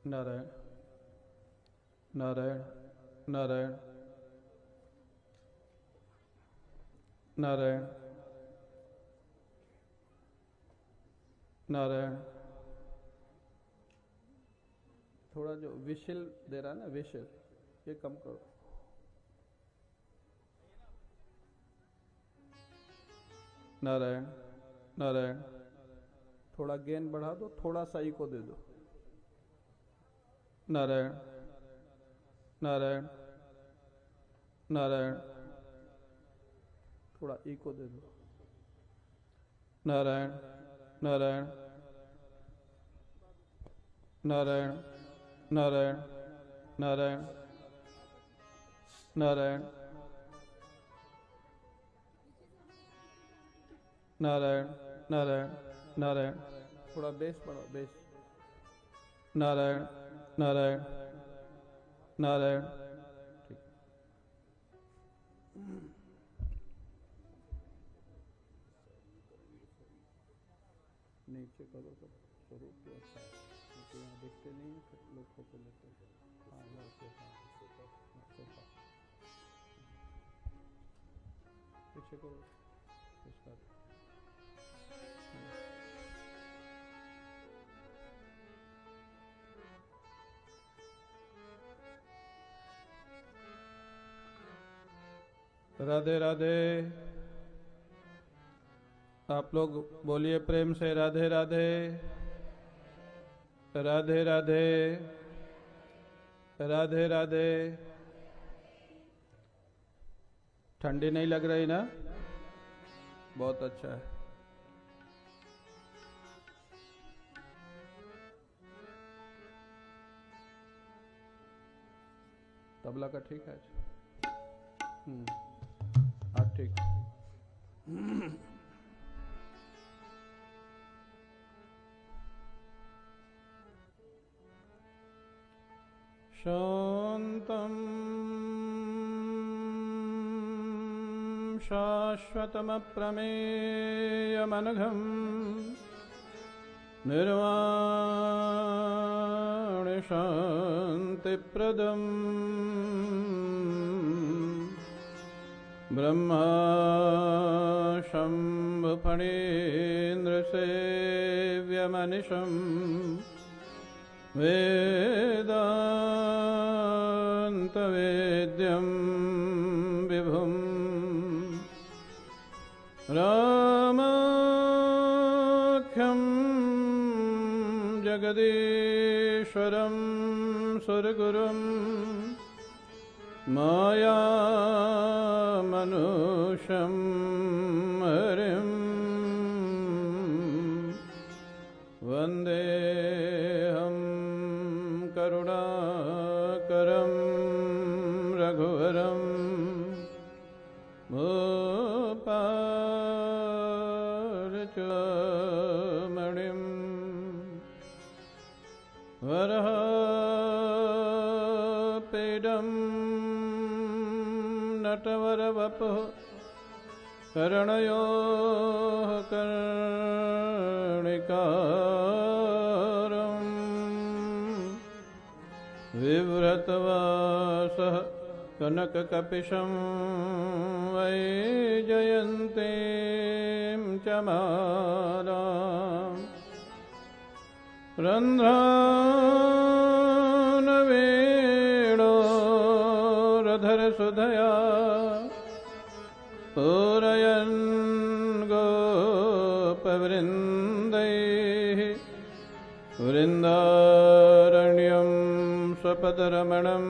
नारायण नारायण नारायण नारायण नारायण। थोड़ा जो विशिल दे रहा है ना, विशिल ये कम करो। नारायण नारायण। थोड़ा गेन बढ़ा दो, थोड़ा सा इको दे दो। नारायण नारायण नारायण। थोड़ा इको दे दो। नारायण नारायण नारायण नारायण नारायण नारायण नारायण नारायण नारायण। थोड़ा बेस बढ़ाओ, बेस। नारायण नारायण नारायण। ठीक। नीचे करो तो स्वरूप तो अच्छा है, क्योंकि यहाँ दिखते नहीं है, फिर लोग फोटो लेते हैं। हाँ वैसे, हाँ पीछे करो इसका। राधे राधे। आप लोग बोलिए प्रेम से राधे राधे राधे राधे राधे राधे। ठंडी नहीं लग रही ना? बहुत अच्छा है। तबला का ठीक है। हाँ ठीक। शांतं शाश्वतमप्रमेयमनघं निर्वाणशान्तिप्रदम् ब्रह्मा शम्भुफणीन्द्रसेव्यमनिशम् वेदान्तवेद्यं विभुं रामाख्यं जगदीश्वरं सुरगुरुं मायामनुषं हरिं वन्देऽहं करुणाकरं रघुवरं भूपालचमणिं वरहपीडं नटवरवपुः कर्णयोः कर्णिकारम् विव्रतवासः कनककपिशं वैजयन्तीं च मालाम् रन्ध्रानवेणोरधरसुधया पूरयन् गोपवृन्दैः वृन्दारण्यं स्वपदरमणं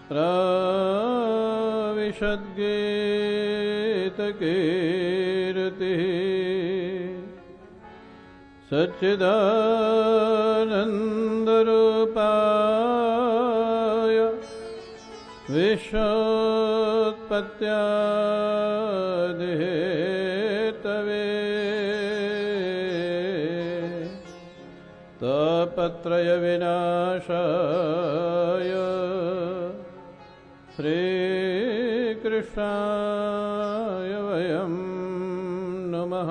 प्राविशद्गीतकीर्तिः सच्चिदानन्दरूपाय विश्वोत्पत्त्यादिहेतवे तापत्रयविनाशाय श्रीकृष्णाय वयं नमः।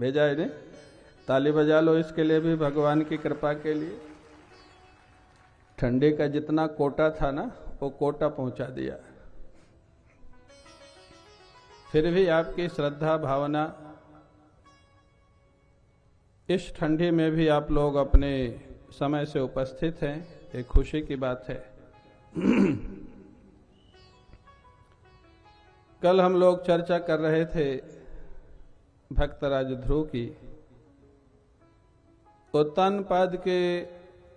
भेजा है नहीं? ताली बजा लो इसके लिए भी, भगवान की कृपा के लिए। ठंडी का जितना कोटा था ना, वो कोटा पहुंचा दिया। फिर भी आपकी श्रद्धा भावना, इस ठंडी में भी आप लोग अपने समय से उपस्थित हैं, एक खुशी की बात है। कल हम लोग चर्चा कर रहे थे भक्तराज ध्रुव की। उत्तानपाद के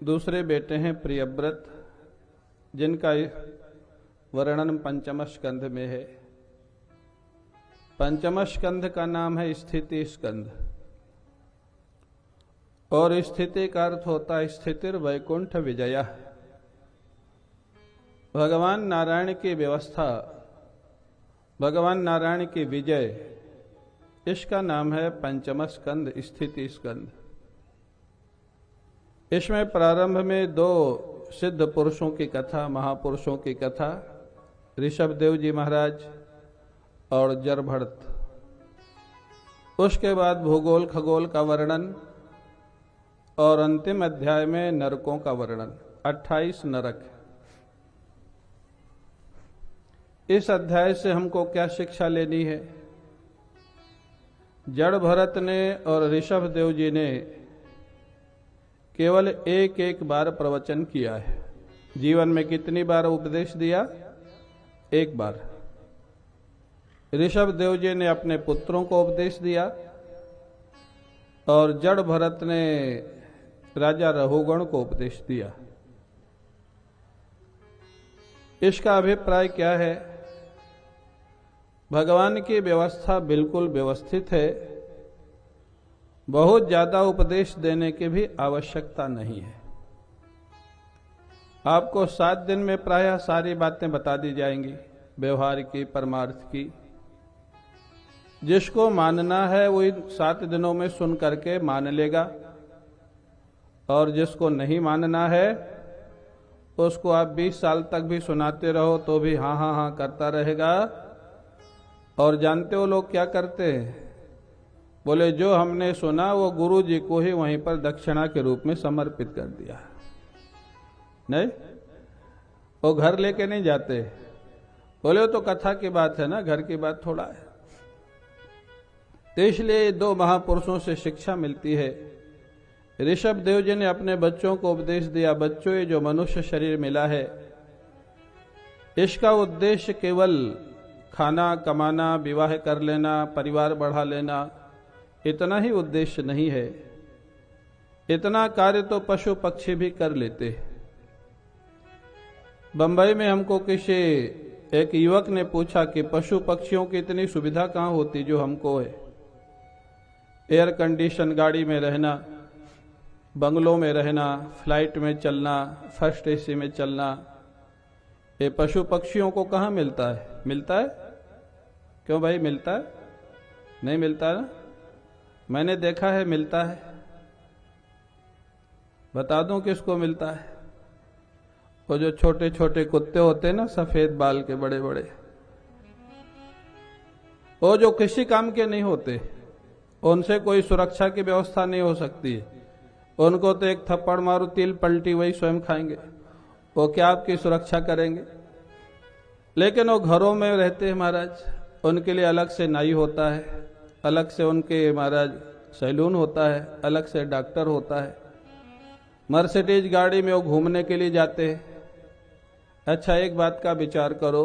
दूसरे बेटे हैं प्रियव्रत, जिनका वर्णन पंचम स्कंध में है। पंचम स्कंध का नाम है स्थिति स्कंध, और स्थिति का अर्थ होता है स्थितिर वैकुंठ विजया। भगवान नारायण की व्यवस्था, भगवान नारायण की विजय, इसका नाम है पंचम स्कंद, स्थिति स्कंद। इसमें प्रारंभ में दो सिद्ध पुरुषों की कथा, महापुरुषों की कथा, ऋषभदेव जी महाराज और जरभरत। उसके बाद भूगोल खगोल का वर्णन, और अंतिम अध्याय में नरकों का वर्णन, 28 नरक। इस अध्याय से हमको क्या शिक्षा लेनी है? जड़ भरत ने और ऋषभदेव जी ने केवल एक एक बार प्रवचन किया है। जीवन में कितनी बार उपदेश दिया? एक बार। ऋषभदेव जी ने अपने पुत्रों को उपदेश दिया, और जड़ भरत ने राजा रहुगण को उपदेश दिया। इसका अभिप्राय क्या है? भगवान की व्यवस्था बिल्कुल व्यवस्थित है, बहुत ज्यादा उपदेश देने की भी आवश्यकता नहीं है। आपको 7 दिन में प्रायः सारी बातें बता दी जाएंगी, व्यवहार की, परमार्थ की। जिसको मानना है वो इन 7 दिनों में सुन करके मान लेगा, और जिसको नहीं मानना है उसको आप 20 साल तक भी सुनाते रहो तो भी हाँ हाँ हाँ करता रहेगा। और जानते हो लोग क्या करते हैं? बोले जो हमने सुना वो गुरु जी को ही वहीं पर दक्षिणा के रूप में समर्पित कर दिया। नहीं, वो घर लेके नहीं जाते। बोले वो तो कथा की बात है ना, घर की बात थोड़ा है। तो इसलिए 2 महापुरुषों से शिक्षा मिलती है। ऋषभदेव जी ने अपने बच्चों को उपदेश दिया, बच्चों ये जो मनुष्य शरीर मिला है, इसका उद्देश्य केवल खाना कमाना, विवाह कर लेना, परिवार बढ़ा लेना, इतना ही उद्देश्य नहीं है। इतना कार्य तो पशु पक्षी भी कर लेते हैं। बंबई में हमको किसी एक युवक ने पूछा कि पशु पक्षियों की इतनी सुविधा कहाँ होती जो हमको है? एयर कंडीशन गाड़ी में रहना, बंगलों में रहना, फ्लाइट में चलना, फर्स्ट एसी में चलना, ये पशु पक्षियों को कहाँ मिलता है? मिलता है? क्यों भाई मिलता है? नहीं मिलता है ना? मैंने देखा है मिलता है। बता दूं किसको मिलता है? वो जो छोटे छोटे कुत्ते होते हैं ना, सफेद बाल के बड़े बड़े, वो जो किसी काम के नहीं होते, उनसे कोई सुरक्षा की व्यवस्था नहीं हो सकती है। उनको तो एक थप्पड़ मारो, तिल पलटी, वही स्वयं खाएंगे। वो क्या आपकी सुरक्षा करेंगे? लेकिन वो घरों में रहते हैं महाराज, उनके लिए अलग से नाई होता है, अलग से उनके महाराज सैलून होता है, अलग से डॉक्टर होता है। मर्सिडीज गाड़ी में वो घूमने के लिए जाते हैं। अच्छा, एक बात का विचार करो,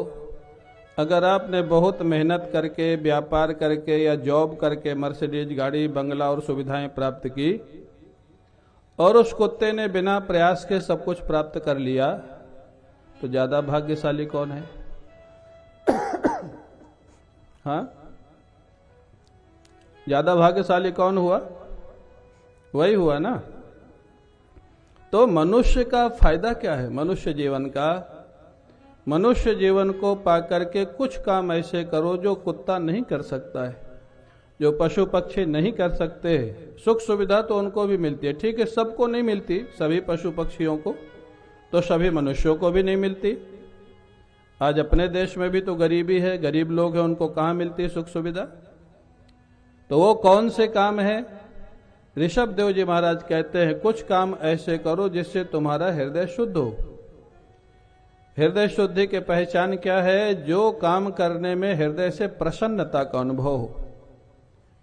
अगर आपने बहुत मेहनत करके, व्यापार करके या जॉब करके मर्सिडीज गाड़ी, बंगला और सुविधाएं प्राप्त की, और उस कुत्ते ने बिना प्रयास के सब कुछ प्राप्त कर लिया, तो ज्यादा भाग्यशाली कौन है? हाँ, ज्यादा भाग्यशाली कौन हुआ? वही हुआ ना। तो मनुष्य का फायदा क्या है? मनुष्य जीवन का, मनुष्य जीवन को पाकर के कुछ काम ऐसे करो जो कुत्ता नहीं कर सकता है, जो पशु पक्षी नहीं कर सकते। सुख सुविधा तो उनको भी मिलती है, ठीक है, सबको नहीं मिलती, सभी पशु पक्षियों को, तो सभी मनुष्यों को भी नहीं मिलती। आज अपने देश में भी तो गरीबी है, गरीब लोग हैं, उनको कहाँ मिलती है सुख सुविधा? तो वो कौन से काम है? ऋषभ देव जी महाराज कहते हैं कुछ काम ऐसे करो जिससे तुम्हारा हृदय शुद्ध हो। हृदय शुद्धि की पहचान क्या है? जो काम करने में हृदय से प्रसन्नता का अनुभव हो।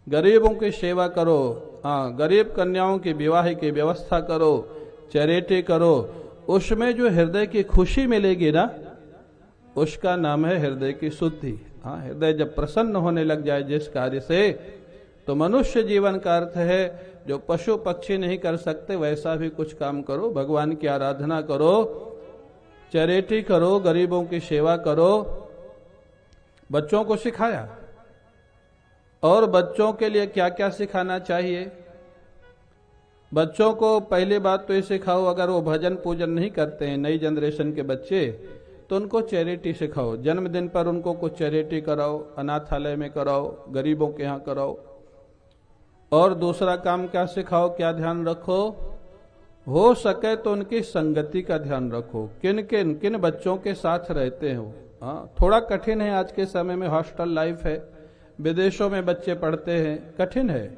गरीबों की सेवा करो, हाँ, गरीब कन्याओं की विवाह की व्यवस्था करो, चैरिटी करो, उसमें जो हृदय की खुशी मिलेगी ना, उसका नाम है हृदय की शुद्धि। हाँ, हृदय जब प्रसन्न होने लग जाए जिस कार्य से, तो मनुष्य जीवन का अर्थ है जो पशु पक्षी नहीं कर सकते वैसा भी कुछ काम करो। भगवान की आराधना करो, चैरिटी करो, गरीबों की सेवा करो। बच्चों को सिखाया, और बच्चों के लिए क्या क्या सिखाना चाहिए? बच्चों को पहली बात तो ये सिखाओ, अगर वो भजन पूजन नहीं करते हैं, नई जनरेशन के बच्चे, तो उनको चैरिटी सिखाओ। जन्मदिन पर उनको कुछ चैरिटी कराओ, अनाथालय में कराओ, गरीबों के यहाँ कराओ। और दूसरा काम क्या सिखाओ, क्या ध्यान रखो? हो सके तो उनकी संगति का ध्यान रखो। किन बच्चों के साथ रहते हो। हाँ, थोड़ा कठिन है आज के समय में, हॉस्टल लाइफ है, विदेशों में बच्चे पढ़ते हैं, कठिन है,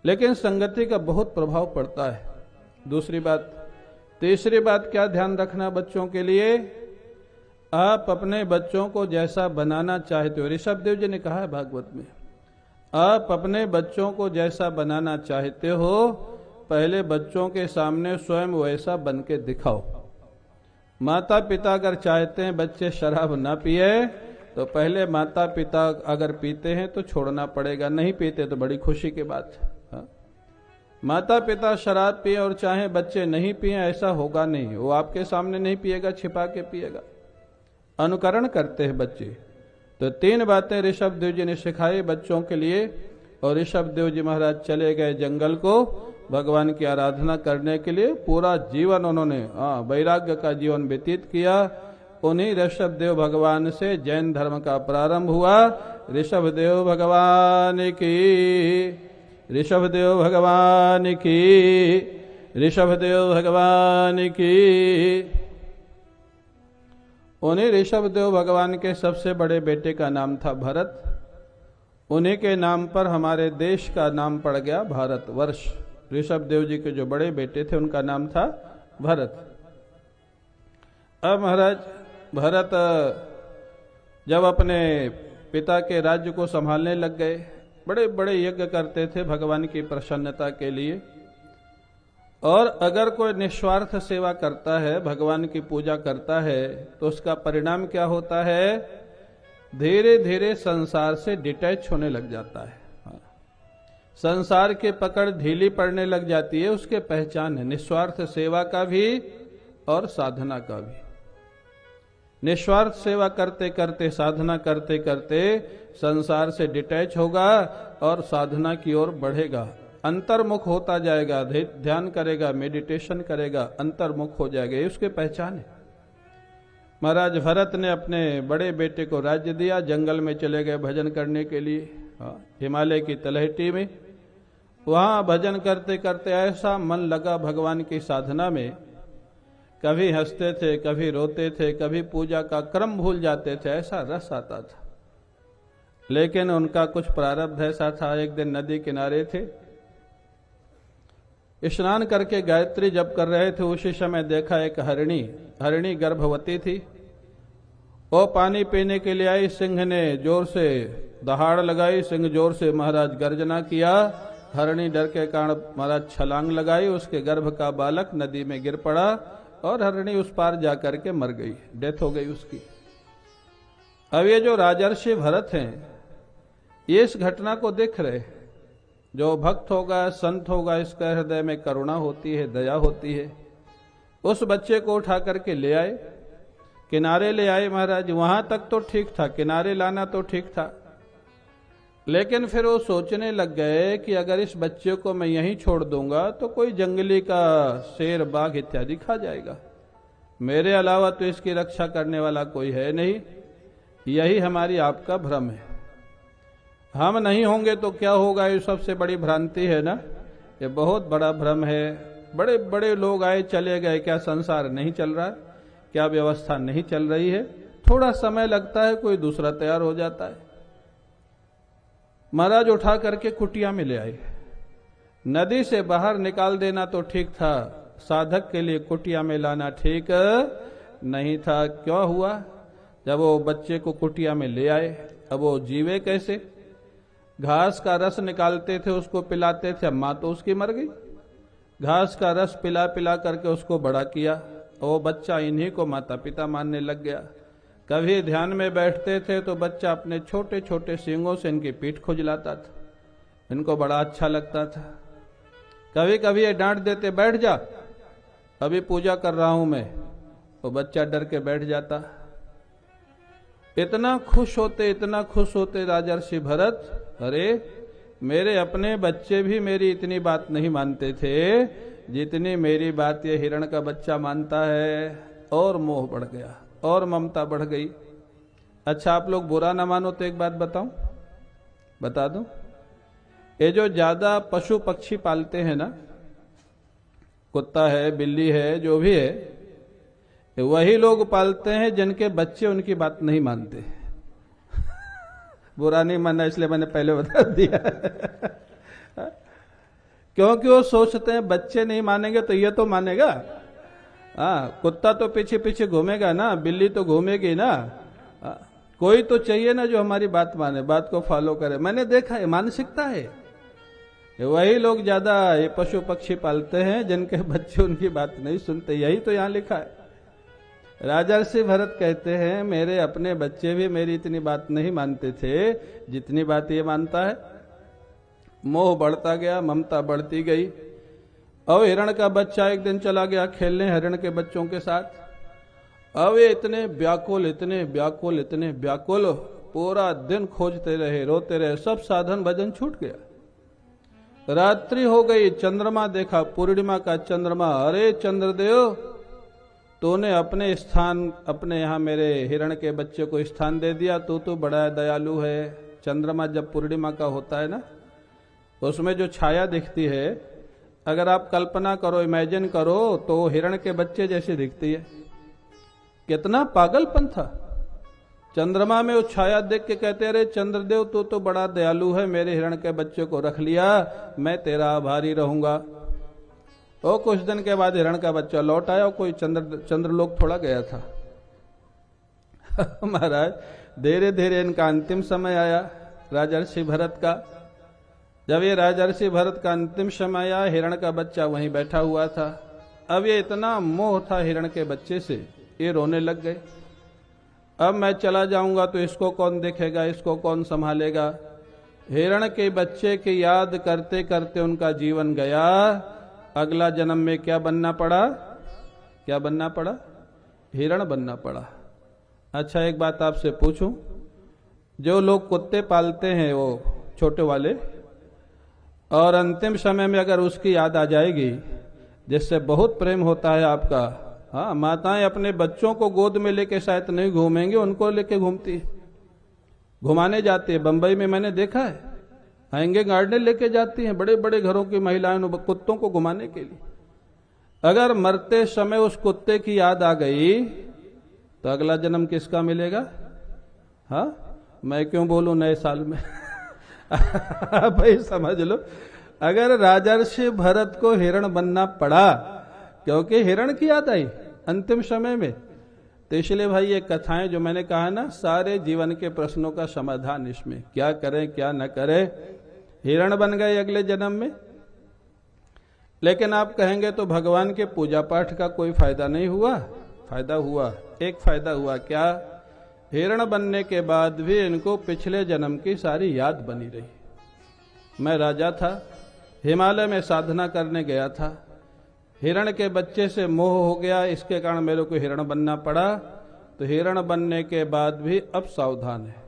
लेकिन संगति का बहुत प्रभाव पड़ता है। दूसरी बात, तीसरी बात क्या ध्यान रखना बच्चों के लिए? आप अपने बच्चों को जैसा बनाना चाहते हो, ऋषभ देव जी ने कहा है भागवत में, आप अपने बच्चों को जैसा बनाना चाहते हो, पहले बच्चों के सामने स्वयं वैसा बन के दिखाओ। माता पिता अगर चाहते हैं बच्चे शराब ना पिए, तो पहले माता पिता अगर पीते हैं तो छोड़ना पड़ेगा, नहीं पीते तो बड़ी खुशी की बात है। हाँ? माता पिता शराब पिए और चाहे बच्चे नहीं पिए, ऐसा होगा नहीं। वो आपके सामने नहीं पिएगा, छिपा के पिएगा। अनुकरण करते हैं बच्चे। तो तीन बातें ऋषभ देव जी ने सिखाई बच्चों के लिए, और ऋषभ देव जी महाराज चले गए जंगल को भगवान की आराधना करने के लिए। पूरा जीवन उन्होंने वैराग्य का जीवन व्यतीत किया। उन्हीं ऋषभ देव भगवान से जैन धर्म का प्रारंभ हुआ। ऋषभ देव भगवान की, ऋषभ देव भगवान की, ऋषभ देव भगवान की। उन्हीं ऋषभ देव भगवान के सबसे बड़े बेटे का नाम था भरत। उन्हीं के नाम पर हमारे देश का नाम पड़ गया भारतवर्ष। ऋषभ देव जी के जो बड़े बेटे थे उनका नाम था भरत। अब महाराज भरत जब अपने पिता के राज्य को संभालने लग गए, बड़े बड़े यज्ञ करते थे भगवान की प्रसन्नता के लिए। और अगर कोई निस्वार्थ सेवा करता है, भगवान की पूजा करता है, तो उसका परिणाम क्या होता है? धीरे धीरे संसार से डिटैच होने लग जाता है। संसार की पकड़ ढीली पड़ने लग जाती है। उसके पहचान है निस्वार्थ सेवा का भी और साधना का भी। निस्वार्थ सेवा करते करते, साधना करते करते संसार से डिटैच होगा और साधना की ओर बढ़ेगा, अंतर्मुख होता जाएगा, ध्यान करेगा, मेडिटेशन करेगा, अंतर्मुख हो जाएगा। ये उसके पहचान है। महाराज भरत ने अपने बड़े बेटे को राज्य दिया, जंगल में चले गए भजन करने के लिए, हिमालय की तलहटी में। वहां भजन करते करते ऐसा मन लगा भगवान की साधना में, कभी हंसते थे, कभी रोते थे, कभी पूजा का क्रम भूल जाते थे, ऐसा रस आता था। लेकिन उनका कुछ प्रारब्ध ऐसा था। एक दिन नदी किनारे थे, स्नान करके गायत्री जप कर रहे थे। उसी समय देखा एक हरिणी गर्भवती थी। वो पानी पीने के लिए आई। सिंह ने जोर से दहाड़ लगाई, सिंह जोर से महाराज गर्जना किया। हरिणी डर के कारण महाराज छलांग लगाई, उसके गर्भ का बालक नदी में गिर पड़ा और हरिणी उस पार जाकर के मर गई, डेथ हो गई उसकी। अब ये जो राजर्षि भरत हैं, ये इस घटना को देख रहे। जो भक्त होगा, संत होगा, इसका हृदय में करुणा होती है, दया होती है। उस बच्चे को उठा करके ले आए, किनारे ले आए महाराज। वहां तक तो ठीक था, किनारे लाना तो ठीक था, लेकिन फिर वो सोचने लग गए कि अगर इस बच्चे को मैं यहीं छोड़ दूंगा तो कोई जंगली का शेर, बाघ इत्यादि खा जाएगा। मेरे अलावा तो इसकी रक्षा करने वाला कोई है नहीं। यही हमारी आपका भ्रम है। हम नहीं होंगे तो क्या होगा, ये सबसे बड़ी भ्रांति है ना। ये बहुत बड़ा भ्रम है। बड़े बड़े लोग आए चले गए, क्या संसार नहीं चल रहा है? क्या व्यवस्था नहीं चल रही है? थोड़ा समय लगता है, कोई दूसरा तैयार हो जाता है। महाराज उठा करके कुटिया में ले आए। नदी से बाहर निकाल देना तो ठीक था, साधक के लिए कुटिया में लाना ठीक नहीं था। क्यों हुआ? जब वो बच्चे को कुटिया में ले आए, अब वो जीवे कैसे? घास का रस निकालते थे, उसको पिलाते थे, अब माँ तो उसकी मर गई। घास का रस पिला पिला करके उसको बड़ा किया, और वो बच्चा इन्हीं को माता पिता मानने लग गया। कभी ध्यान में बैठते थे तो बच्चा अपने छोटे छोटे सींगों से इनकी पीठ खुजलाता था, इनको बड़ा अच्छा लगता था। कभी कभी ये डांट देते, बैठ जा, अभी पूजा कर रहा हूं मैं, तो बच्चा डर के बैठ जाता। इतना खुश होते राजर्षि भरत, अरे मेरे अपने बच्चे भी मेरी इतनी बात नहीं मानते थे जितनी मेरी बात ये हिरण का बच्चा मानता है। और मोह बढ़ गया और ममता बढ़ गई। अच्छा, आप लोग बुरा ना मानो तो एक बात बताऊं, बता दूं, ये जो ज्यादा पशु पक्षी पालते हैं ना, कुत्ता है, बिल्ली है, जो भी है, वही लोग पालते हैं जिनके बच्चे उनकी बात नहीं मानते। बुरा नहीं मानना, इसलिए मैंने पहले बता दिया। क्योंकि वो सोचते हैं बच्चे नहीं मानेंगे तो ये तो मानेगा। हाँ, कुत्ता तो पीछे पीछे घूमेगा ना, बिल्ली तो घूमेगी ना, कोई तो चाहिए ना जो हमारी बात माने, बात को फॉलो करे। मैंने देखा है, मानसिकता है। वही लोग ज्यादा ये पशु पक्षी पालते हैं जिनके बच्चे उनकी बात नहीं सुनते। यही तो यहाँ लिखा है। राजर्षि भरत कहते हैं, मेरे अपने बच्चे भी मेरी इतनी बात नहीं मानते थे जितनी बात ये मानता है। मोह बढ़ता गया, ममता बढ़ती गई। अब हिरण का बच्चा एक दिन चला गया खेलने हिरण के बच्चों के साथ। अब ये इतने व्याकुल, पूरा दिन खोजते रहे, रोते रहे, सब साधन भजन छूट गया। रात्रि हो गई, चंद्रमा देखा, पूर्णिमा का चंद्रमा। अरे चंद्रदेव, तूने अपने स्थान, अपने यहाँ मेरे हिरण के बच्चे को स्थान दे दिया, तू तो बड़ा दयालु है। चंद्रमा जब पूर्णिमा का होता है ना, उसमें जो छाया दिखती है, अगर आप कल्पना करो, इमेजिन करो, तो हिरण के बच्चे जैसी दिखती है। कितना पागलपन था। चंद्रमा में वो छाया देख के कहते, अरे चंद्रदेव, तू तो बड़ा दयालु है, मेरे हिरण के बच्चे को रख लिया, मैं तेरा आभारी रहूंगा। तो कुछ दिन के बाद हिरण का बच्चा लौट आया, कोई चंद्रलोक थोड़ा गया था। महाराज, धीरे धीरे इनका अंतिम समय आया, राजर्षि भरत का। जब ये राजर्षि भरत का अंतिम समय आया, हिरण का बच्चा वहीं बैठा हुआ था। अब ये इतना मोह था हिरण के बच्चे से, ये रोने लग गए। अब मैं चला जाऊंगा तो इसको कौन देखेगा, इसको कौन संभालेगा। हिरण के बच्चे की याद करते करते उनका जीवन गया। अगला जन्म में क्या बनना पड़ा? क्या बनना पड़ा? हिरण बनना पड़ा। अच्छा, एक बात आपसे पूछूं, जो लोग कुत्ते पालते हैं वो छोटे वाले, और अंतिम समय में अगर उसकी याद आ जाएगी, जिससे बहुत प्रेम होता है आपका, हाँ, माताएं अपने बच्चों को गोद में लेके शायद नहीं घूमेंगे, उनको लेके घूमती, घुमाने जाती है। बंबई में मैंने देखा है, आएंगे गार्डन लेके जाती हैं, बड़े बड़े घरों की महिलाएं कुत्तों को घुमाने के लिए। अगर मरते समय उस कुत्ते की याद आ गई तो अगला जन्म किसका मिलेगा? हाँ, मैं क्यों बोलूं नए साल में। भाई समझ लो, अगर राजर्षि भरत को हिरण बनना पड़ा क्योंकि हिरण की याद आई अंतिम समय में, तो इसलिए भाई ये कथाएं जो मैंने कहा ना, सारे जीवन के प्रश्नों का समाधान इसमें, क्या करें क्या न करें। हिरण बन गए अगले जन्म में। लेकिन आप कहेंगे तो भगवान के पूजा पाठ का कोई फायदा नहीं हुआ? फायदा हुआ, एक फायदा हुआ। क्या? हिरण बनने के बाद भी इनको पिछले जन्म की सारी याद बनी रही। मैं राजा था, हिमालय में साधना करने गया था, हिरण के बच्चे से मोह हो गया, इसके कारण मेरे को हिरण बनना पड़ा। तो हिरण बनने के बाद भी अब सावधान है।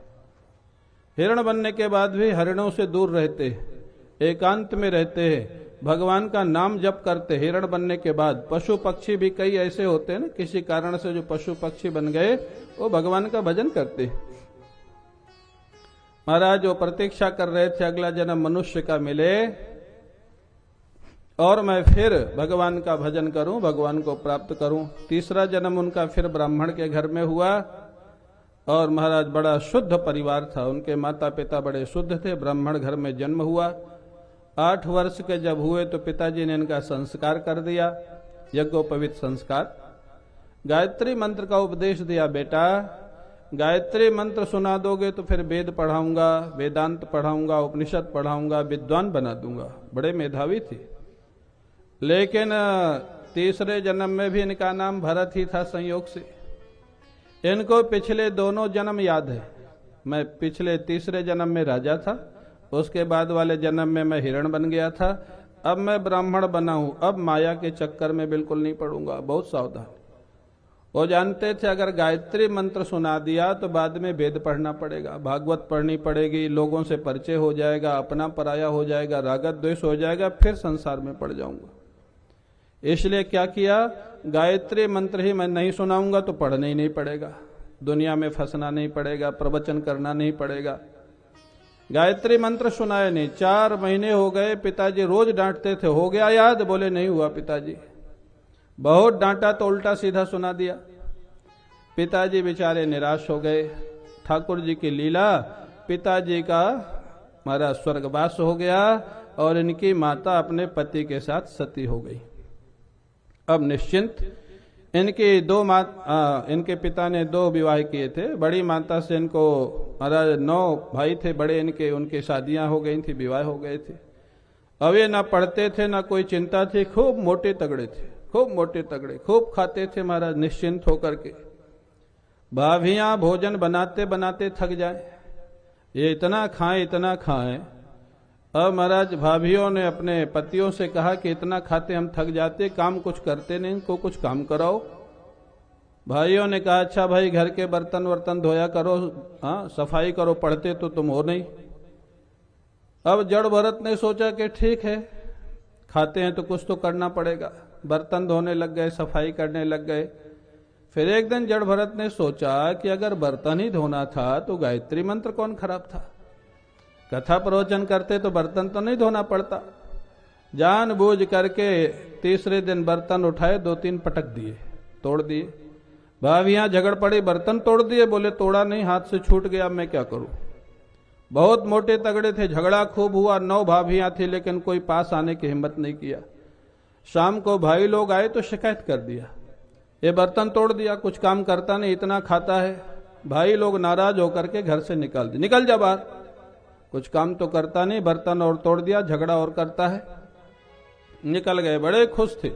हिरण बनने के बाद भी हरिणों से दूर रहते, एकांत में रहते हैं, भगवान का नाम जप करते। हिरण बनने के बाद पशु पक्षी भी कई ऐसे होते हैं ना, किसी कारण से जो पशु पक्षी बन गए, वो भगवान का भजन करते। महाराज वो प्रतीक्षा कर रहे थे अगला जन्म मनुष्य का मिले और मैं फिर भगवान का भजन करूं, भगवान को प्राप्त करूं। तीसरा जन्म उनका फिर ब्राह्मण के घर में हुआ। और महाराज बड़ा शुद्ध परिवार था, उनके माता पिता बड़े शुद्ध थे, ब्राह्मण घर में जन्म हुआ। 8 वर्ष के जब हुए तो पिताजी ने इनका संस्कार कर दिया, यज्ञोपवीत संस्कार। गायत्री मंत्र का उपदेश दिया, बेटा गायत्री मंत्र सुना दोगे तो फिर वेद पढ़ाऊंगा, वेदांत पढ़ाऊंगा, उपनिषद पढ़ाऊंगा, विद्वान बना दूंगा। बड़े मेधावी थे। लेकिन तीसरे जन्म में भी इनका नाम भरत ही था संयोग से। इनको पिछले दोनों जन्म याद है। मैं पिछले तीसरे जन्म में राजा था, उसके बाद वाले जन्म में मैं हिरण बन गया था, अब मैं ब्राह्मण बना हूं। अब माया के चक्कर में बिल्कुल नहीं पड़ूंगा, बहुत सावधान। वो जानते थे अगर गायत्री मंत्र सुना दिया तो बाद में वेद पढ़ना पड़ेगा, भागवत पढ़नी पड़ेगी, लोगों से परिचय हो जाएगा, अपना पराया हो जाएगा, रागत द्वेष हो जाएगा, फिर संसार में पड़ जाऊंगा। इसलिए क्या किया, गायत्री मंत्र ही मैं नहीं सुनाऊंगा तो पढ़ना ही नहीं पड़ेगा, दुनिया में फंसना नहीं पड़ेगा, प्रवचन करना नहीं पड़ेगा। गायत्री मंत्र सुनाए नहीं। 4 महीने हो गए, पिताजी रोज डांटते थे, हो गया याद? बोले नहीं हुआ पिताजी। बहुत डांटा तो उल्टा सीधा सुना दिया। पिताजी बेचारे निराश हो गए। ठाकुर जी की लीला, पिताजी का हमारा स्वर्गवास हो गया और इनकी माता अपने पति के साथ सती हो गई। अब निश्चिंत इनके इनके पिता ने 2 विवाह किए थे। बड़ी माता से इनको महाराज 9 भाई थे बड़े इनके, उनकी शादियां हो गई थी, विवाह हो गए थे। अब ये ना पढ़ते थे ना कोई चिंता थी, खूब मोटे तगड़े थे, खूब मोटे तगड़े, खूब खाते थे महाराज निश्चिंत होकर के। भाभियां भोजन बनाते बनाते थक जाए, ये इतना खाएं इतना खाएं। अब महाराज भाभियों ने अपने पतियों से कहा कि इतना खाते हम थक जाते, काम कुछ करते नहीं, इनको कुछ काम कराओ। भाइयों ने कहा अच्छा भाई घर के बर्तन वर्तन धोया करो, हाँ सफाई करो, पढ़ते तो तुम हो नहीं। अब जड़ भरत ने सोचा कि ठीक है खाते हैं तो कुछ तो करना पड़ेगा। बर्तन धोने लग गए, सफाई करने लग गए। फिर एक दिन जड़ भरत ने सोचा कि अगर बर्तन ही धोना था तो गायत्री मंत्र कौन खराब था, कथा प्रवचन करते तो बर्तन तो नहीं धोना पड़ता। जानबूझ करके तीसरे दिन बर्तन उठाए, 2-3 पटक दिए, तोड़ दिए। भाभियां झगड़ पड़ी, बर्तन तोड़ दिए। बोले तोड़ा नहीं, हाथ से छूट गया, मैं क्या करूं। बहुत मोटे तगड़े थे, झगड़ा खूब हुआ। 9 भाभियां थी लेकिन कोई पास आने की हिम्मत नहीं किया। शाम को भाई लोग आए तो शिकायत कर दिया, ये बर्तन तोड़ दिया, कुछ काम करता नहीं, इतना खाता है। भाई लोग नाराज होकर के घर से निकाल दिए, निकल जा बाहर, कुछ काम तो करता नहीं, बर्तन और तोड़ दिया, झगड़ा और करता है। निकल गए, बड़े खुश थे।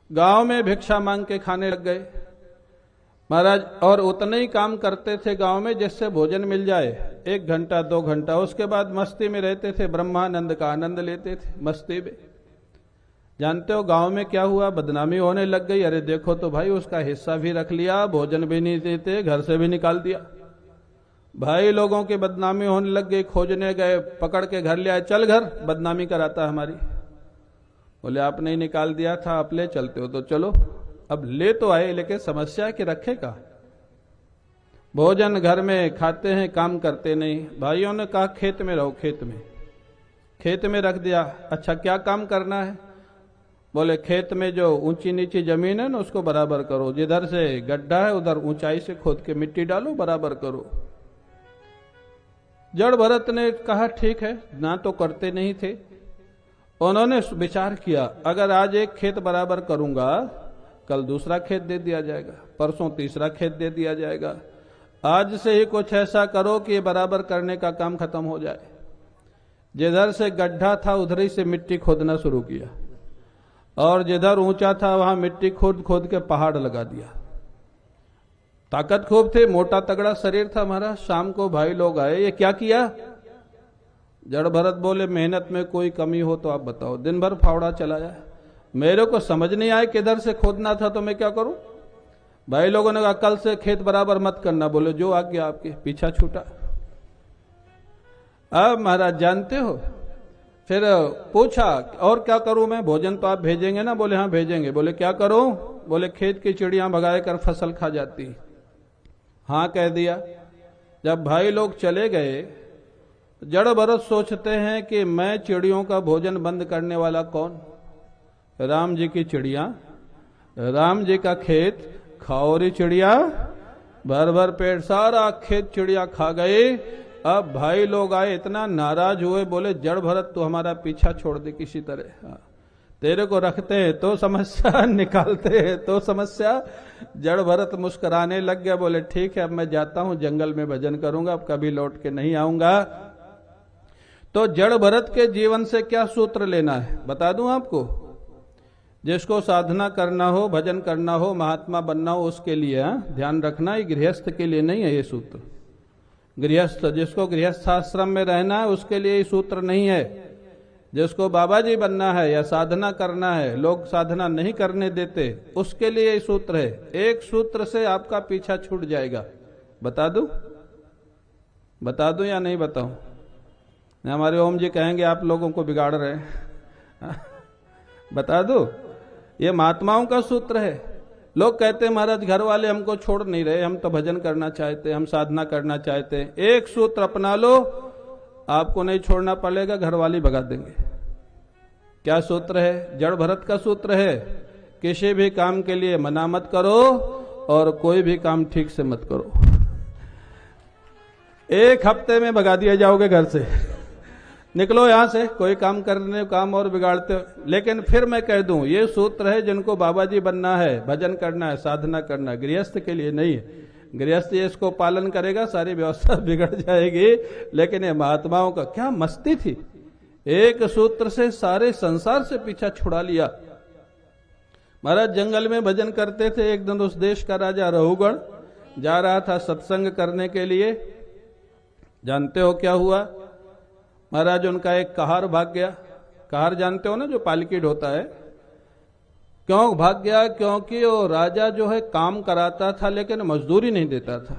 गांव में भिक्षा मांग के खाने लग गए महाराज, और उतने ही काम करते थे गांव में जिससे भोजन मिल जाए, 1 घंटा 2 घंटा। उसके बाद मस्ती में रहते थे, ब्रह्मानंद का आनंद लेते थे मस्ती में। जानते हो गांव में क्या हुआ, बदनामी होने लग गई। अरे देखो तो भाई उसका हिस्सा भी रख लिया, भोजन भी नहीं देते, घर से भी निकाल दिया। भाई लोगों की बदनामी होने लग गई, खोजने गए, पकड़ के घर ले आए, चल घर बदनामी कराता है हमारी। बोले आपने ही निकाल दिया था, आप ले चलते हो तो चलो। अब ले तो आए लेकिन समस्या है कि रखे का, भोजन घर में खाते हैं, काम करते नहीं। भाइयों ने कहा खेत में रहो, खेत में रख दिया। अच्छा क्या काम करना है, बोले खेत में जो ऊंची नीची जमीन है ना उसको बराबर करो, जिधर से गड्ढा है उधर ऊंचाई से खोद के मिट्टी डालो, बराबर करो। जड़ भरत ने कहा ठीक है, ना तो करते नहीं थे। उन्होंने विचार किया अगर आज एक खेत बराबर करूंगा, कल दूसरा खेत दे दिया जाएगा, परसों तीसरा खेत दे दिया जाएगा। आज से ही कुछ ऐसा करो कि ये बराबर करने का काम खत्म हो जाए। जिधर से गड्ढा था उधर ही से मिट्टी खोदना शुरू किया, और जिधर ऊंचा था वहां मिट्टी खोद खोद के पहाड़ लगा दिया। ताकत खूब थे, मोटा तगड़ा शरीर था हमारा। शाम को भाई लोग आए, ये क्या किया। जड़ भरत बोले मेहनत में कोई कमी हो तो आप बताओ। दिन भर फावड़ा चलाया, मेरे को समझ नहीं आया किधर से खोदना था तो मैं क्या करूं। भाई लोगों ने कहा कल से खेत बराबर मत करना। बोले जो आ गया आपके, पीछा छूटा। अब महाराज जानते हो, फिर पूछा और क्या करूं मैं, भोजन तो आप भेजेंगे ना। बोले हाँ भेजेंगे। बोले क्या करूं, बोले खेत की चिड़ियां भगाए कर फसल खा जाती। हाँ कह दिया। जब भाई लोग चले गए, जड़ भरत सोचते हैं कि मैं चिड़ियों का भोजन बंद करने वाला कौन। राम जी की चिड़िया, राम जी का खेत, खाओ रे चिड़िया, भर भर पेट सारा खेत चिड़िया खा गए। अब भाई लोग आए, इतना नाराज हुए, बोले जड़ भरत तू हमारा पीछा छोड़ दे किसी तरह। हाँ, तेरे को रखते हैं तो समस्या, निकालते हैं तो समस्या। जड़ भरत मुस्कुराने लग गया, बोले ठीक है अब मैं जाता हूं, जंगल में भजन करूंगा, अब कभी लौट के नहीं आऊंगा। तो जड़ भरत के जीवन से क्या सूत्र लेना है बता दूं आपको। जिसको साधना करना हो, भजन करना हो, महात्मा बनना हो, उसके लिए ध्यान रखना, ये गृहस्थ के लिए नहीं है ये सूत्र। गृहस्थ, जिसको गृहस्थ आश्रम में रहना है उसके लिए ये सूत्र नहीं है। जिसको बाबा जी बनना है या साधना करना है, लोग साधना नहीं करने देते, उसके लिए ये सूत्र है। एक सूत्र से आपका पीछा छूट जाएगा। बता दूं या नहीं बताऊं? हमारे ओम जी कहेंगे आप लोगों को बिगाड़ रहे हैं। बता दूं, ये महात्माओं का सूत्र है। लोग कहते हैं महाराज घर वाले हमको छोड़ नहीं रहे, हम तो भजन करना चाहते, हम साधना करना चाहते हैं। एक सूत्र अपना लो, आपको नहीं छोड़ना पड़ेगा, घर वाले भगा देंगे। क्या सूत्र है? जड़ भरत का सूत्र है, किसी भी काम के लिए मना मत करो और कोई भी काम ठीक से मत करो। एक हफ्ते में भगा दिया जाओगे घर से, निकलो यहां से, कोई काम करने काम और बिगाड़ते हो। लेकिन फिर मैं कह दूं, ये सूत्र है जिनको बाबा जी बनना है, भजन करना है, साधना करना है, गृहस्थ के लिए नहीं है। गृहस्थ ये इसको पालन करेगा, सारी व्यवस्था बिगड़ जाएगी। लेकिन ये महात्माओं का क्या मस्ती थी, एक सूत्र से सारे संसार से पीछा छुड़ा लिया। महाराज जंगल में भजन करते थे। एक दिन उस देश का राजा रहुगण जा रहा था सत्संग करने के लिए। जानते हो क्या हुआ? महाराज उनका एक कहार भाग गया। कहार जानते हो ना, जो पालकी ढोता है। क्यों भाग गया? क्योंकि वो राजा जो है काम कराता था लेकिन मजदूरी नहीं देता था।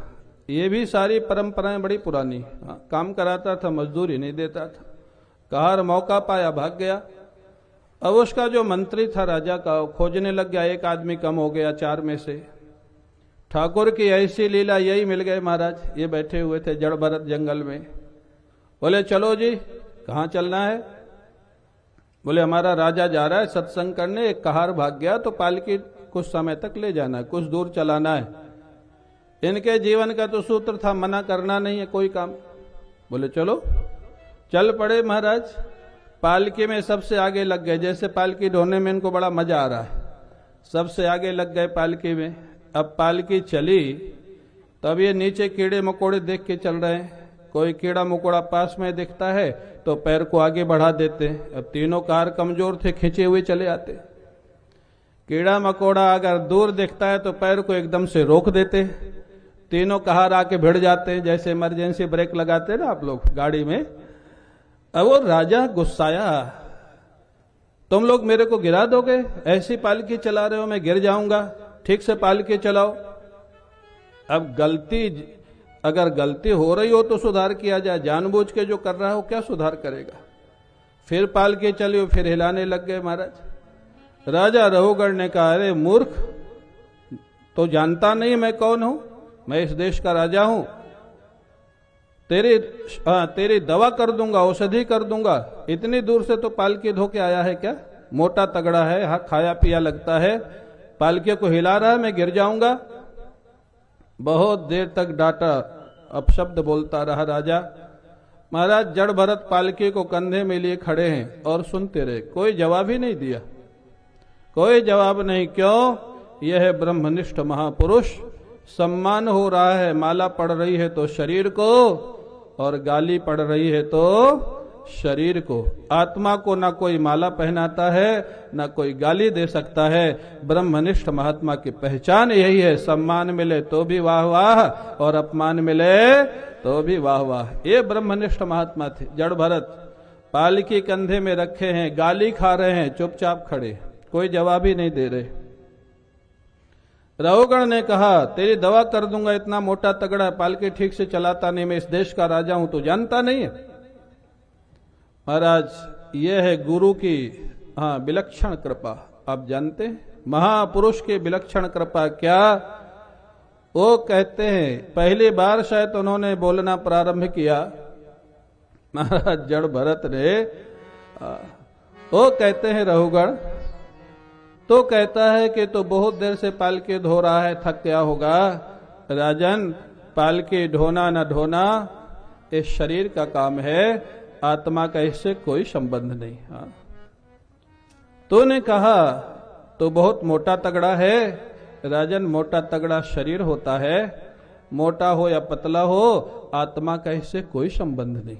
ये भी सारी परंपराएं बड़ी पुरानी। काम कराता था, मजदूरी नहीं देता था। कहार मौका पाया भाग गया। अब उसका जो मंत्री था राजा का, खोजने लग गया, एक आदमी कम हो गया 4 में से। ठाकुर की ऐसी लीला, यही मिल गए महाराज। ये बैठे हुए थे जड़ भरत जंगल में। बोले चलो जी, कहाँ चलना है? बोले हमारा राजा जा रहा है सत्संग करने, एक कहार भाग गया तो पालकी कुछ समय तक ले जाना है, कुछ दूर चलाना है। इनके जीवन का तो सूत्र था मना करना नहीं है कोई काम। बोले चलो, चल पड़े महाराज। पालकी में सबसे आगे लग गए। जैसे पालकी ढोने में इनको बड़ा मजा आ रहा है, सबसे आगे लग गए पालकी में। अब पालकी चली, तब ये नीचे कीड़े मकोड़े देख के चल रहे हैं। कोई कीड़ा मकोड़ा पास में दिखता है तो पैर को आगे बढ़ा देते। अब तीनों कार कमजोर थे, खींचे हुए चले आते। कीड़ा मकोड़ा अगर दूर दिखता है तो पैर को एकदम से रोक देते। तीनों कहार आके भिड़ जाते, जैसे इमरजेंसी ब्रेक लगाते ना आप लोग गाड़ी में। अब वो राजा गुस्साया, तुम लोग मेरे को गिरा दोगे? ऐसी पालकी चला रहे हो, मैं गिर जाऊंगा, ठीक से पालकी चलाओ। अब अगर गलती हो रही हो तो सुधार किया जाए, जानबूझ के जो कर रहा है वो क्या सुधार करेगा? फिर पालकी चली, फिर हिलाने लग गए महाराज। राजा रहुगढ़ ने कहा, अरे मूर्ख, तो जानता नहीं मैं कौन हूं? मैं इस देश का राजा हूं। तेरी दवा कर दूंगा, औषधि कर दूंगा। इतनी दूर से तो पालकी धो के आया है क्या? मोटा तगड़ा है, हाँ खाया पिया लगता है, पालकी को हिला रहा है, मैं गिर जाऊंगा। बहुत देर तक डांटा, अपशब्द बोलता रहा राजा। महाराज जड़ भरत पालकी को कंधे में लिए खड़े हैं और सुनते रहे, कोई जवाब ही नहीं दिया, कोई जवाब नहीं। क्यों? यह है ब्रह्मनिष्ठ महापुरुष। सम्मान हो रहा है, माला पड़ रही है तो शरीर को, और गाली पड़ रही है तो शरीर को। आत्मा को ना कोई माला पहनाता है, ना कोई गाली दे सकता है। ब्रह्मनिष्ठ महात्मा की पहचान यही है, सम्मान मिले तो भी वाह वाह और अपमान मिले तो भी वाह वाह। ये ब्रह्मनिष्ठ महात्मा थे जड़ भरत। पालकी कंधे में रखे हैं, गाली खा रहे हैं, चुपचाप खड़े, कोई जवाब ही नहीं दे रहे। रहुगण ने कहा, तेरी दवा कर दूंगा, इतना मोटा तगड़ा पालकी ठीक से चलाता नहीं, मैं इस देश का राजा हूं, तो जानता नहीं है? महाराज यह है गुरु की विलक्षण कृपा। आप जानते हैं महापुरुष की विलक्षण कृपा क्या? वो कहते हैं, पहली बार शायद उन्होंने बोलना प्रारंभ किया महाराज जड़ भरत ने। वो कहते हैं रहुगण, तो कहता है कि तो बहुत देर से पालकी धो रहा है, थक गया होगा। राजन, पालकी ढोना न ढोना इस शरीर का काम है, आत्मा का इससे कोई संबंध नहीं। हाँ, तूने कहा तो बहुत मोटा तगड़ा है। राजन, मोटा तगड़ा शरीर होता है, मोटा हो या पतला हो, आत्मा का इससे कोई संबंध नहीं।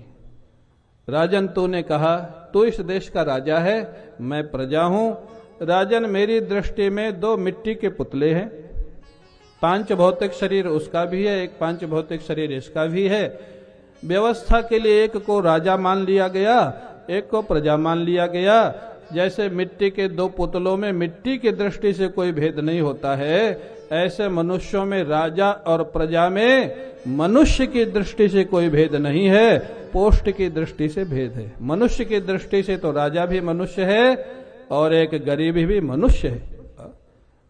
राजन, तूने कहा तू इस देश का राजा है, मैं प्रजा हूं। राजन, मेरी दृष्टि में दो मिट्टी के पुतले हैं, पांच भौतिक शरीर उसका भी है, एक पांच भौतिक शरीर इसका भी है। व्यवस्था के लिए एक को राजा मान लिया गया, एक को प्रजा मान लिया गया। जैसे मिट्टी के दो पुतलों में मिट्टी की दृष्टि से कोई भेद नहीं होता है, ऐसे मनुष्यों में राजा और प्रजा में मनुष्य की दृष्टि से कोई भेद नहीं है, पोस्ट की दृष्टि से भेद है। मनुष्य की दृष्टि से तो राजा भी मनुष्य है और एक गरीब भी मनुष्य है।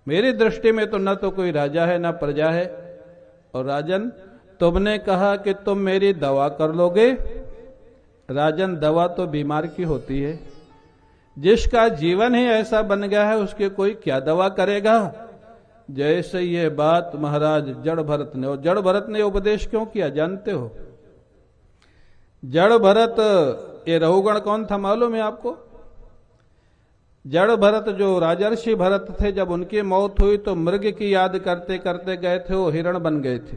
मेरी दृष्टि में तो न तो कोई राजा है न प्रजा है। और राजन, तुमने कहा कि तुम मेरी दवा कर लोगे। राजन, दवा तो बीमार की होती है, जिसका जीवन ही ऐसा बन गया है उसके कोई क्या दवा करेगा। जैसे ये बात महाराज जड़ भरत ने, और जड़ भरत ने उपदेश क्यों किया जानते हो? जड़ भरत, ये रहुगण कौन था मालूम है आपको? जड़ भरत जो राजर्षि भरत थे, जब उनकी मौत हुई तो मृग की याद करते करते गए थे, वो हिरण बन गए थे।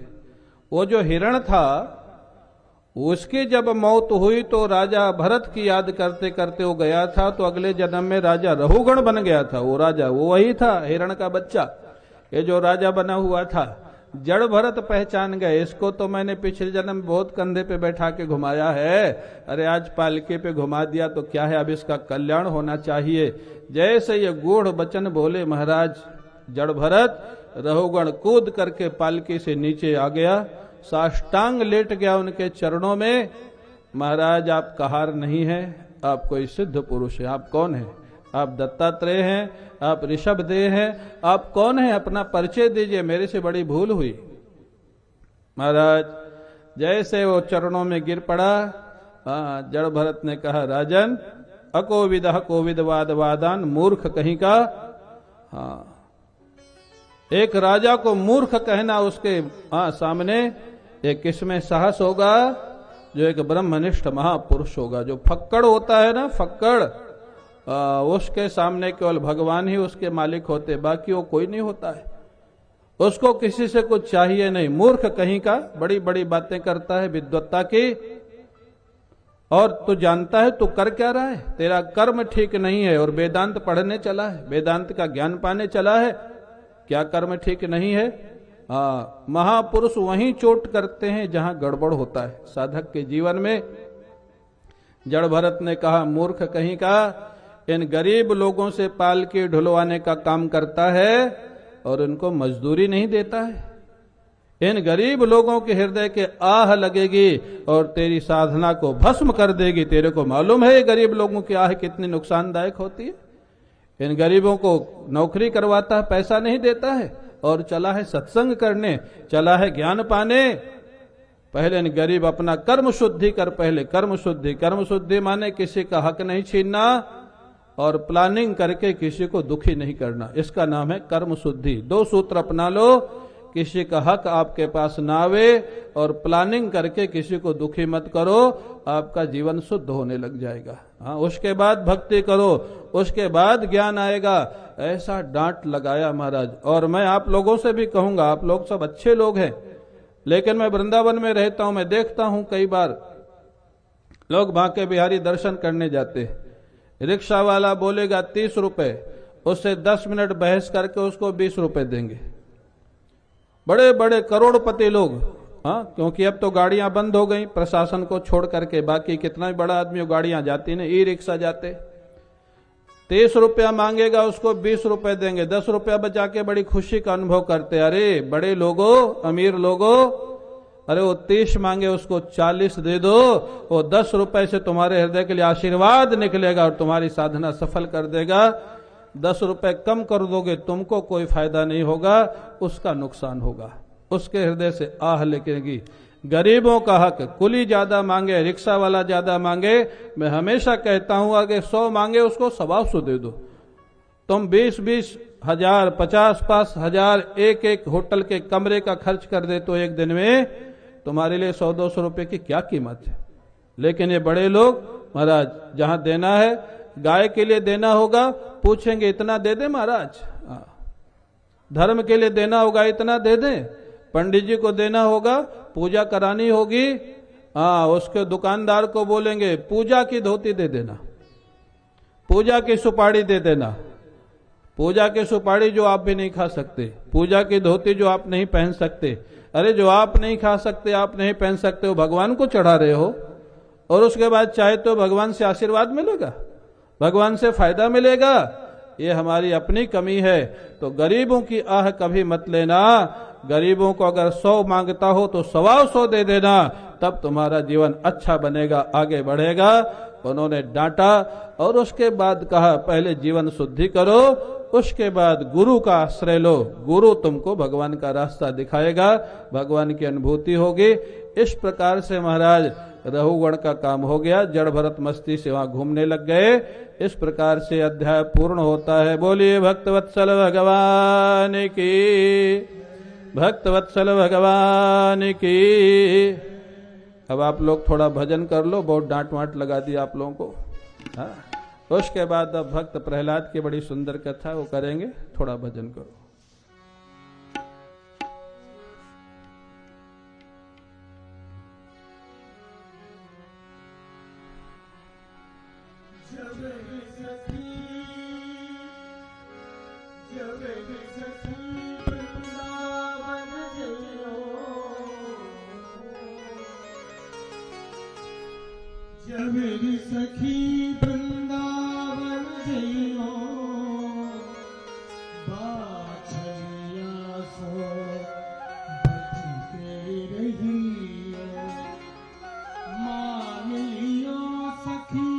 वो जो हिरण था उसकी जब मौत हुई तो राजा भरत की याद करते करते वो गया था, तो अगले जन्म में राजा रहुगण बन गया था। वो राजा वो वही था, हिरण का बच्चा, ये जो राजा बना हुआ था। जड़ भरत पहचान गए, इसको तो मैंने पिछले जन्म बहुत कंधे पे बैठा के घुमाया है, अरे आज पालकी पे घुमा दिया तो क्या है, अब इसका कल्याण होना चाहिए। जैसे ये गूढ़ वचन बोले महाराज जड़ भरत, रहुगण कूद करके पालकी से नीचे आ गया, साष्टांग लेट गया उनके चरणों में। महाराज, आप कहार नहीं है, आप कोई सिद्ध पुरुष है। आप कौन है? आप दत्तात्रेय हैं, आप ऋषभदेव हैं, आप कौन है? अपना परिचय दीजिए, मेरे से बड़ी भूल हुई। महाराज जैसे वो चरणों में गिर पड़ा, जड़ भरत ने कहा राजन, अकोविद कोविद वाद वादान, मूर्ख कहीं का। हाँ, एक राजा को मूर्ख कहना उसके सामने एक किसमें साहस होगा? जो एक ब्रह्मनिष्ठ महापुरुष होगा। जो फक्कड़ होता है ना, फक्कड़, उसके सामने केवल भगवान ही उसके मालिक होते, बाकी वो कोई नहीं होता है। उसको किसी से कुछ चाहिए नहीं। मूर्ख कहीं का, बड़ी बड़ी बातें करता है विद्वत्ता की, और तू जानता है तू कर क्या रहा है? तेरा कर्म ठीक नहीं है और वेदांत पढ़ने चला है, वेदांत का ज्ञान पाने चला है, क्या कर्म ठीक नहीं है? महापुरुष वहीं चोट करते हैं जहां गड़बड़ होता है साधक के जीवन में। जड़ भरत ने कहा मूर्ख कहीं का, इन गरीब लोगों से पालकी ढुलवाने का काम करता है और इनको मजदूरी नहीं देता है। इन गरीब लोगों के हृदय के आह लगेगी और तेरी साधना को भस्म कर देगी। तेरे को मालूम है ये गरीब लोगों की आह कितनी नुकसानदायक होती है? इन गरीबों को नौकरी करवाता है, पैसा नहीं देता है, और चला है सत्संग करने, चला है ज्ञान पाने। पहले इन गरीब अपना कर्म शुद्धि कर, पहले कर्म शुद्धि। कर्म शुद्धि माने किसी का हक नहीं छीनना और प्लानिंग करके किसी को दुखी नहीं करना, इसका नाम है कर्म शुद्धि। दो सूत्र अपना लो, किसी का हक आपके पास ना आवे और प्लानिंग करके किसी को दुखी मत करो, आपका जीवन शुद्ध होने लग जाएगा। हाँ, उसके बाद भक्ति करो, उसके बाद ज्ञान आएगा। ऐसा डांट लगाया महाराज। और मैं आप लोगों से भी कहूंगा, आप लोग सब अच्छे लोग हैं, लेकिन मैं वृंदावन में रहता हूं, मैं देखता हूं कई बार लोग बांके बिहारी दर्शन करने जाते, रिक्शा वाला बोलेगा 30 रुपए, उससे 10 मिनट बहस करके उसको 20 रुपए देंगे। बड़े बड़े करोड़पति लोग, हाँ, क्योंकि अब तो गाड़ियां बंद हो गई प्रशासन को छोड़ करके, बाकी कितना भी बड़ा आदमी हो गाड़ियां जाती नहीं, ई रिक्शा जाते। 30 रुपया मांगेगा, उसको 20 रुपए देंगे, 10 रुपया बचा के बड़ी खुशी का अनुभव करते। अरे बड़े लोगों, अमीर लोगों, अरे वो 30 मांगे उसको 40 दे दो, वो 10 रुपए से तुम्हारे हृदय के लिए आशीर्वाद निकलेगा और तुम्हारी साधना सफल कर देगा। 10 रुपए कम कर दोगे, तुमको कोई फायदा नहीं होगा, उसका नुकसान होगा, उसके हृदय से आह निकलेगी। गरीबों का हक, कुली ज्यादा मांगे, रिक्शा वाला ज्यादा मांगे, मैं हमेशा कहता हूं अगर 100 मांगे उसको 125 दे दो, तुम 20-20 हजार 50-50 हजार एक एक होटल के कमरे का खर्च कर दे तो एक दिन में तुम्हारे लिए 100-200 रुपए की क्या कीमत है। लेकिन ये बड़े लोग महाराज जहां देना है, गाय के लिए देना होगा पूछेंगे इतना दे दे महाराज, धर्म के लिए देना होगा इतना दे दे, पंडित जी को देना होगा, पूजा करानी होगी, उसके दुकानदार को बोलेंगे पूजा की धोती दे देना, पूजा की सुपारी दे देना, पूजा की सुपारी जो आप भी नहीं खा सकते, पूजा की धोती जो आप नहीं पहन सकते। अरे जो आप नहीं खा सकते, आप नहीं पहन सकते, वो भगवान को चढ़ा रहे हो, और उसके बाद चाहे तो भगवान से आशीर्वाद मिलेगा, भगवान से फायदा मिलेगा। ये हमारी अपनी कमी है। तो गरीबों की आह कभी मत लेना। गरीबों को अगर 100 मांगता हो तो 125 दे देना, तब तुम्हारा जीवन अच्छा बनेगा, आगे बढ़ेगा। उन्होंने डांटा और उसके बाद कहा पहले जीवन शुद्धि करो, उसके बाद गुरु का आश्रय लो, गुरु तुमको भगवान का रास्ता दिखाएगा, भगवान की अनुभूति होगी। इस प्रकार से महाराज रहुगण का काम हो गया, जड़ भरत मस्ती से वहां घूमने लग गए। इस प्रकार से अध्याय पूर्ण होता है। बोलिए भक्तवत्सल भगवान की, भक्तवत्सल भगवान की। अब आप लोग थोड़ा भजन कर लो, बहुत डांट वांट लगा दी आप लोगों को। हाँ, उसके बाद अब भक्त प्रहलाद की बड़ी सुंदर कथा वो करेंगे, थोड़ा भजन करो। मेरी सखी वृंदावन जइयो, बाछड़िया सो बचते रहियो, मान लियो सखी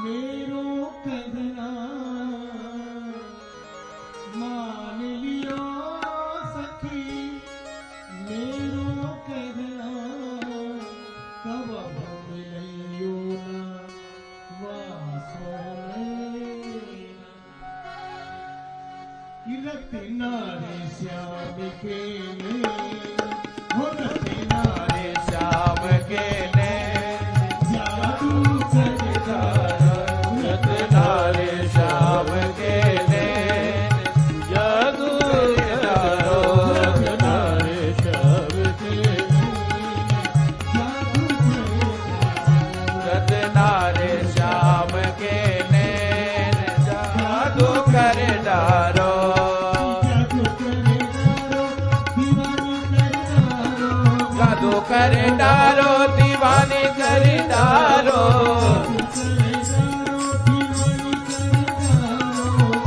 मेरो कहना, मान लियो सखी मेरो कहना, कब नारे श्याम के ने, नारे श्याम के ने, जादू नारे श्याम के ने, जादू नारे श्याम के नारे श्याम के ने, जादू कर डारो, कर डारो दीवानी कर डारो,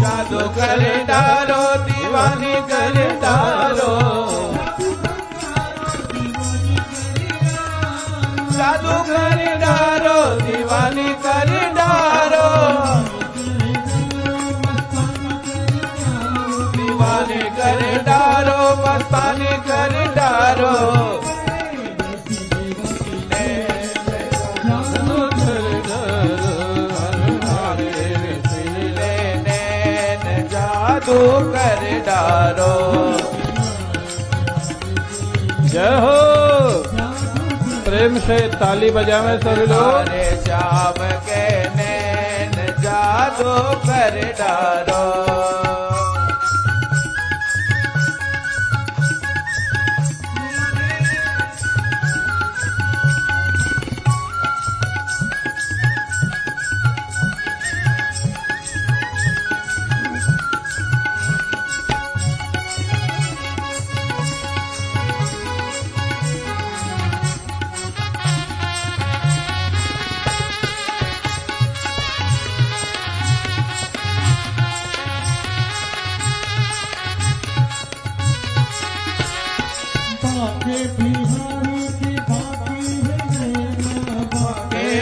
जादू कर डारो दीवानी कर डारो, जादू कर डारो दीवानी कर डारो, दीवानी कर डारो मस्तानी कर डारो, जादू कर डारो। जय हो, प्रेम से ताली बजावे सभी लोग। श्याम के नैन जादू कर डारो,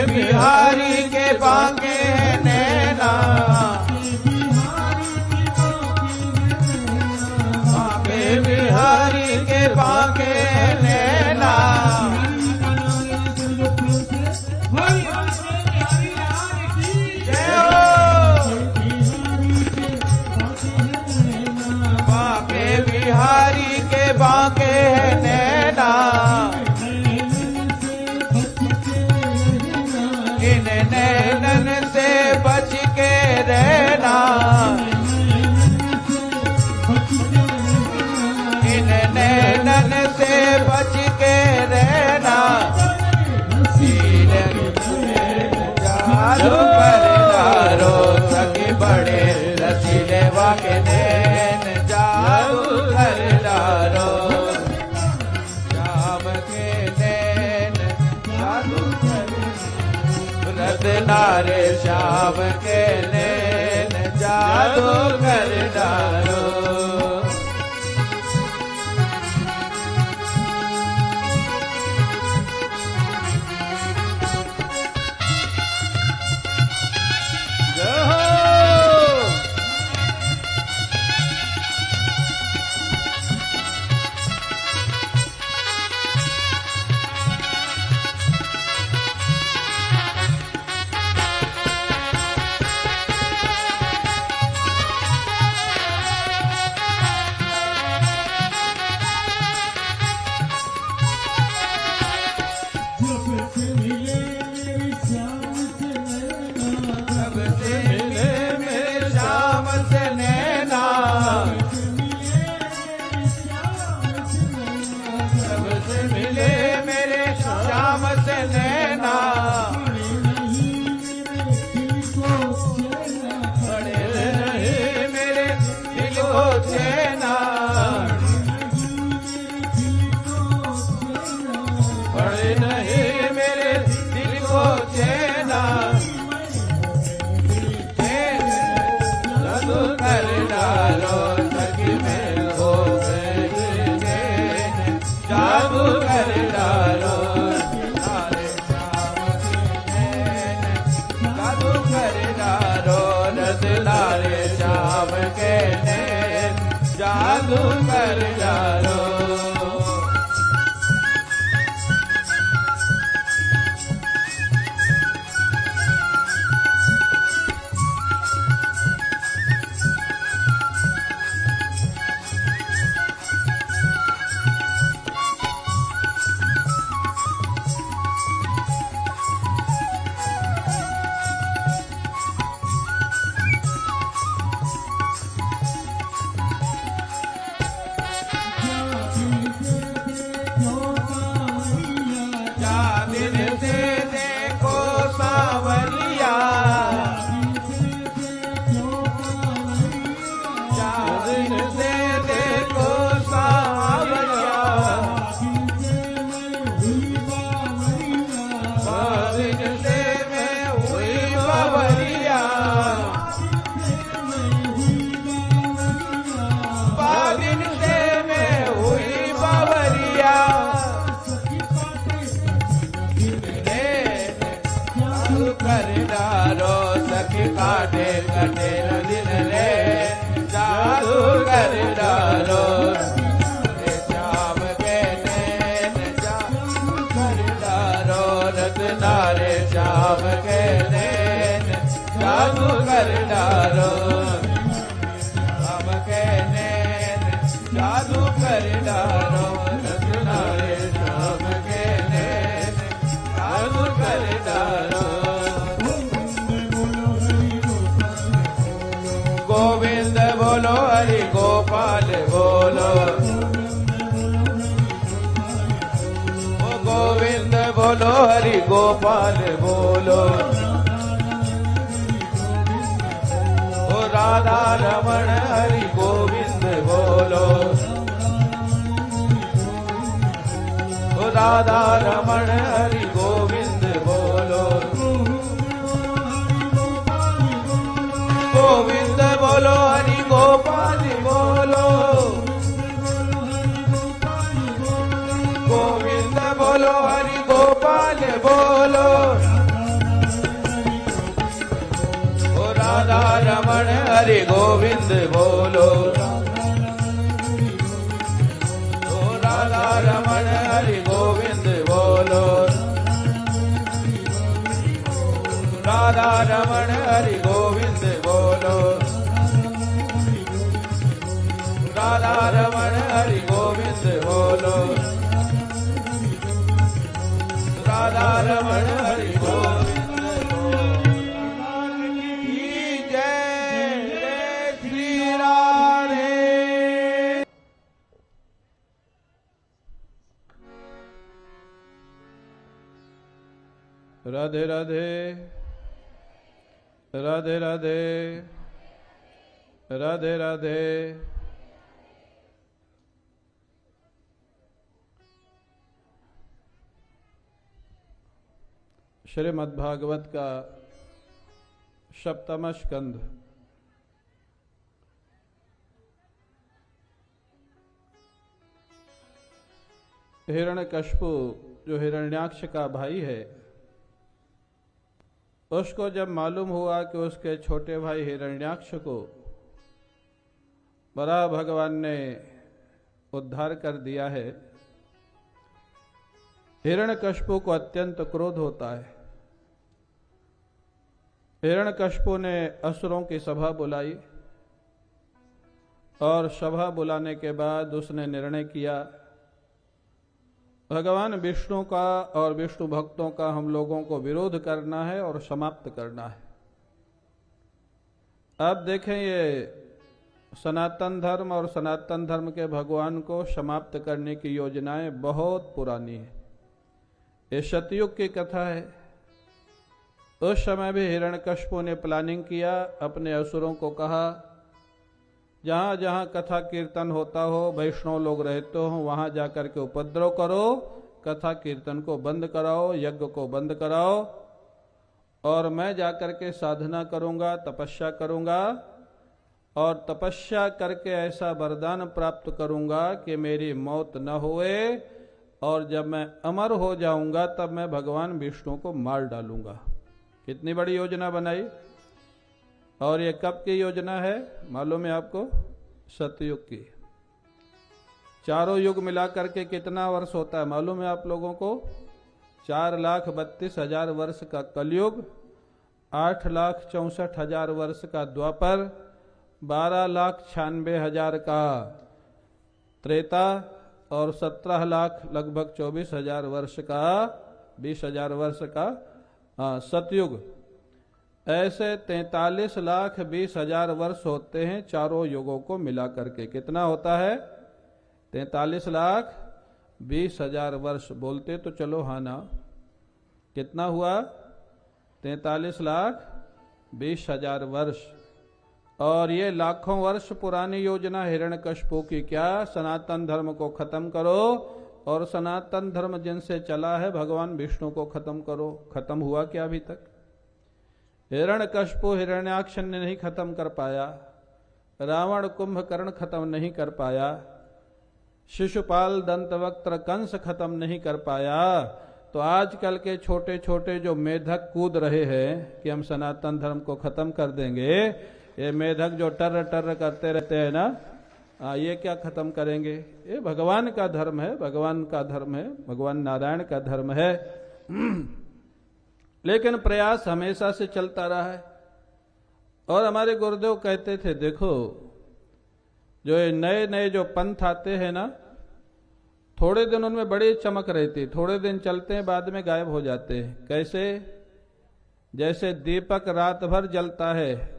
बिहारी के बाके नैना, बिहारी के बाके नैना, जादू कर डालो। जय हो। सबसे मिले मेरे श्याम से नैना, सबसे मिले मेरे श्याम से नैना, बड़े नहीं मेरे दिल को चैना, बड़े नहीं मेरे दिल को चैना। जादू कर डालो सखी में हो गए चैन, जादू कर डालो नारे श्याम के नैन, जादू कर डालो रस नारे श्याम के नैन, जादू कर डालो। दिन से देखो सावरिया, दिन से देखो सावरिया, दिन से मैं हुई बावरिया, दिन से मैं हुई बावरिया। कर डालो सखी काटे कटे दिन रे, जादू कर डालो श्याम के नैन, जादू कर डालो रत्नारे श्याम के नैन, जादू कर डालो श्याम के नैन, जादू कर डालो रत्नारे श्याम के नैन, जादू कर डालो। गोविंद बोलो हरि गोपाल बोलो, ओ गोविंद बोलो हरि गोपाल बोलो, ओ राधा रमण हरि गोविंद बोलो, ओ राधा रमण हरि गोविंद बोलो, गोविंद बोलो हरि गोपाल बोलो, गोविंद बोलो हरि गोपाल बोलो, ओ राधा रमण हरि गोविंद बोलो, ओ राधा रमण हरि गोविंद बोलो, राधा रमण हरि गोविंद बोलो, राधा रमण हरि गोविंद बोलो, राधा रमण हरि गोविंद बोलो। की जय जय श्री राधे। राधे राधे राधे राधे राधे राधे। श्रीमद्भागवत का सप्तम स्कंध हिरण्यकश्यपु जो हिरण्याक्ष का भाई है, उसको जब मालूम हुआ कि उसके छोटे भाई हिरण्याक्ष को बड़ा भगवान ने उद्धार कर दिया है, हिरण्यकश्यपु को अत्यंत क्रोध होता है। हिरण्यकश्यपु ने असुरों की सभा बुलाई और सभा बुलाने के बाद उसने निर्णय किया, भगवान विष्णु का और विष्णु भक्तों का हम लोगों को विरोध करना है और समाप्त करना है। अब देखें, ये सनातन धर्म और सनातन धर्म के भगवान को समाप्त करने की योजनाएं बहुत पुरानी है। ये सतयुग की कथा है। उस समय भी हिरण्यकश्यपु ने प्लानिंग किया, अपने असुरों को कहा जहां जहां कथा कीर्तन होता हो, वैष्णव लोग रहते हो, वहां जाकर के उपद्रव करो, कथा कीर्तन को बंद कराओ, यज्ञ को बंद कराओ, और मैं जाकर के साधना करूंगा, तपस्या करूंगा, और तपस्या करके ऐसा वरदान प्राप्त करूंगा कि मेरी मौत न होए, और जब मैं अमर हो जाऊंगा तब मैं भगवान विष्णु को मार डालूंगा। कितनी बड़ी योजना बनाई। और ये कब की योजना है मालूम है आपको? सतयुग की। चारों युग मिलाकर के कितना वर्ष होता है मालूम है आप लोगों को? 4,32,000 वर्ष का कलयुग, 8,64,000 वर्ष का द्वापर, 12,96,000 का त्रेता, और 17 लाख लगभग 24,000 वर्ष का 20,000 वर्ष का सतयुग। ऐसे 43,20,000 वर्ष होते हैं चारों युगों को मिला करके। कितना होता है? 43,20,000 वर्ष। बोलते तो चलो हाँ ना। कितना हुआ? 43,20,000 वर्ष। और ये लाखों वर्ष पुरानी योजना हिरण्यकश्यपु की क्या? सनातन धर्म को खत्म करो, और सनातन धर्म जिनसे चला है भगवान विष्णु को खत्म करो। खत्म हुआ क्या अभी तक? हिरण्यकश्यपु हिरण्याक्ष ने नहीं खत्म कर पाया, रावण कुंभकर्ण खत्म नहीं कर पाया, शिशुपाल दंतवक्त्र कंस खत्म नहीं कर पाया। तो आजकल के छोटे छोटे जो मेधक कूद रहे हैं कि हम सनातन धर्म को खत्म कर देंगे, ये मेधक जो टर्र टर्र करते रहते हैं ना, ये क्या खत्म करेंगे? ये भगवान का धर्म है, भगवान का धर्म है, भगवान नारायण का धर्म है। लेकिन प्रयास हमेशा से चलता रहा है। और हमारे गुरुदेव कहते थे, देखो जो ये नए नए जो पंथ आते हैं ना, थोड़े दिन उनमें बड़ी चमक रहती, थोड़े दिन चलते हैं बाद में गायब हो जाते हैं। कैसे? जैसे दीपक रात भर जलता है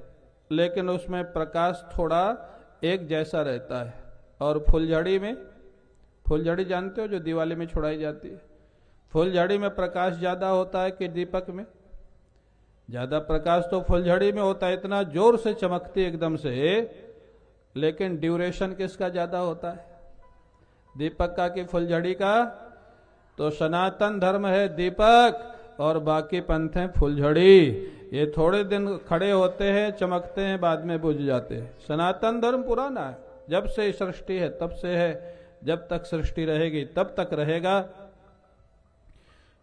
लेकिन उसमें प्रकाश थोड़ा एक जैसा रहता है। और फुलझड़ी में, फुलझड़ी जानते हो जो दिवाली में छुड़ाई जाती है, फुलझड़ी में प्रकाश ज्यादा होता है कि दीपक में? ज्यादा प्रकाश तो फुलझड़ी में होता है, इतना जोर से चमकती एकदम से, लेकिन ड्यूरेशन किसका ज्यादा होता है? दीपक का कि फुलझड़ी का? तो सनातन धर्म है दीपक और बाकी पंथ है फुलझड़ी। ये थोड़े दिन खड़े होते हैं, चमकते हैं, बाद में बुझ जाते हैं। सनातन धर्म पुराना है, जब से सृष्टि है तब से है, जब तक सृष्टि रहेगी तब तक रहेगा।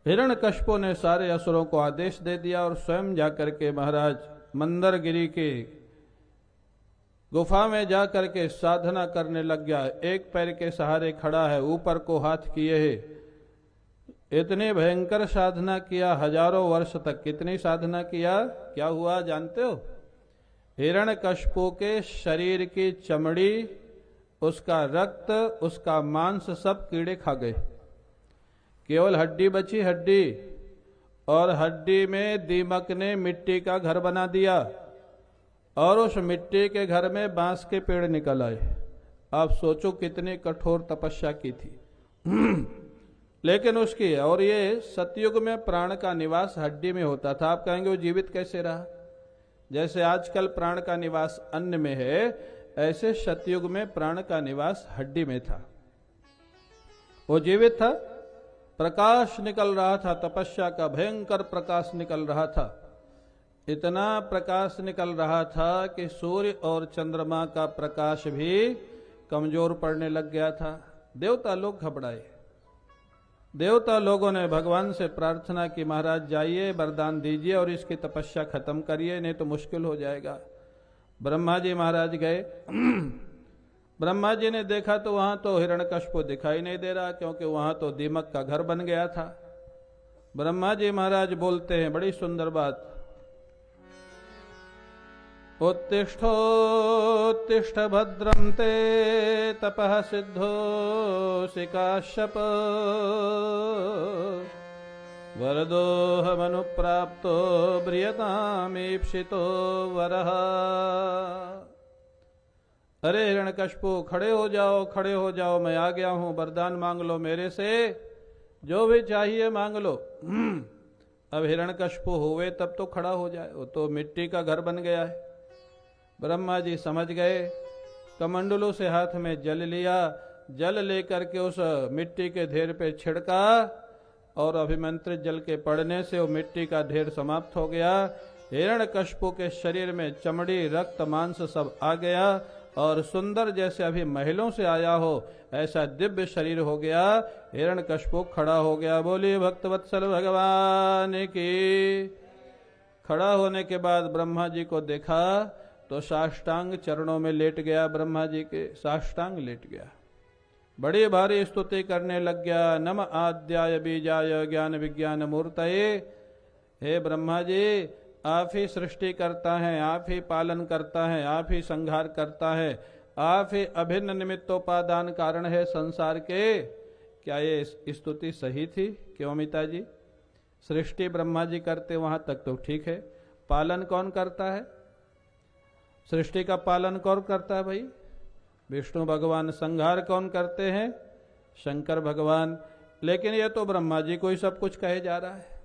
हिरण्यकश्यपु ने सारे असुरों को आदेश दे दिया और स्वयं जाकर के महाराज मंदरगिरी के गुफा में जाकर के साधना करने लग गया। एक पैर के सहारे खड़ा है, ऊपर को हाथ किए है। इतनी भयंकर साधना किया, हजारों वर्ष तक। कितनी साधना किया? क्या हुआ जानते हो? हिरण्यकश्यपु के शरीर की चमड़ी, उसका रक्त, उसका मांस सब कीड़े खा गए। केवल हड्डी बची, हड्डी। और हड्डी में दीमक ने मिट्टी का घर बना दिया और उस मिट्टी के घर में बांस के पेड़ निकल आए। आप सोचो कितनी कठोर तपस्या की थी। लेकिन उसकी, और ये सतयुग में प्राण का निवास हड्डी में होता था। आप कहेंगे वो जीवित कैसे रहा? जैसे आजकल प्राण का निवास अन्न में है, ऐसे सतयुग में प्राण का निवास हड्डी में था। वो जीवित था, प्रकाश निकल रहा था, तपस्या का भयंकर प्रकाश निकल रहा था। इतना प्रकाश निकल रहा था कि सूर्य और चंद्रमा का प्रकाश भी कमजोर पड़ने लग गया था। देवता लोग घबराए, देवता लोगों ने भगवान से प्रार्थना की, महाराज जाइए वरदान दीजिए और इसकी तपस्या खत्म करिए, नहीं तो मुश्किल हो जाएगा। ब्रह्मा जी महाराज गए। ब्रह्मा जी ने देखा तो वहां तो हिरण्यकश्यप दिखाई नहीं दे रहा, क्योंकि वहां तो दीमक का घर बन गया था। ब्रह्मा जी महाराज बोलते हैं बड़ी सुंदर बात, उत्तिष्ठोत्तिष्ठ भद्रं ते तपः सिद्धोऽसि काश्यप वरदोऽहमनुप्राप्तो ब्रियतामीप्सितो वरः। अरे हिरण्यकश्यप खड़े हो जाओ, खड़े हो जाओ, मैं आ गया हूं, वरदान मांग लो मेरे से, जो भी चाहिए मांग लो। अब हिरण्यकश्यप हुए तब तो खड़ा हो जाए, वो तो मिट्टी का घर बन गया है। ब्रह्मा जी समझ गए, कमंडलों से हाथ में जल लिया, जल लेकर के उस मिट्टी के ढेर पे छिड़का और अभिमंत्रित जल के पड़ने से वो मिट्टी का ढेर समाप्त हो गया। हिरण्यकश्यप के शरीर में चमड़ी, रक्त, मांस सब आ गया और सुंदर जैसे अभी महलों से आया हो ऐसा दिव्य शरीर हो गया। हिरण्यकश्यप खड़ा हो गया। बोलिए भक्तवत्सल भगवान की। खड़ा होने के बाद ब्रह्मा जी को देखा तो साष्टांग चरणों में लेट गया, ब्रह्मा जी के साष्टांग लेट गया, बड़ी भारी स्तुति करने लग गया। नम आद्याय बीजाय ज्ञान विज्ञान मूर्तये। हे ब्रह्मा जी, आप ही सृष्टि करता है, आप ही पालन करता है, आप ही संहार करता है, आप ही अभिन्न निमित्तोपादान कारण है संसार के। क्या ये स्तुति सही थी? क्यों अमिता जी? सृष्टि ब्रह्मा जी करते वहां तक तो ठीक है, पालन कौन करता है? सृष्टि का पालन कौन करता है भाई? विष्णु भगवान। संहार कौन करते हैं? शंकर भगवान। लेकिन ये तो ब्रह्मा जी को ही सब कुछ कहे जा रहा है।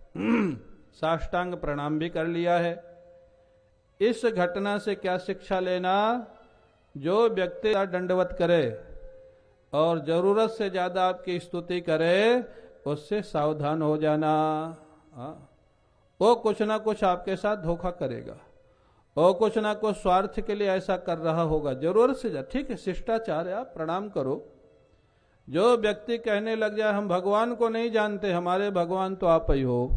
साष्टांग प्रणाम भी कर लिया है। इस घटना से क्या शिक्षा लेना? जो व्यक्ति दंडवत करे और जरूरत से ज्यादा आपकी स्तुति करे, उससे सावधान हो जाना। वो कुछ ना कुछ आपके साथ धोखा करेगा, और कुछ ना कुछ स्वार्थ के लिए ऐसा कर रहा होगा। जरूरत से ज्यादा ठीक है, शिष्टाचार है, आप प्रणाम करो। जो व्यक्ति कहने लग जाए हम भगवान को नहीं जानते, हमारे भगवान तो आप ही हो,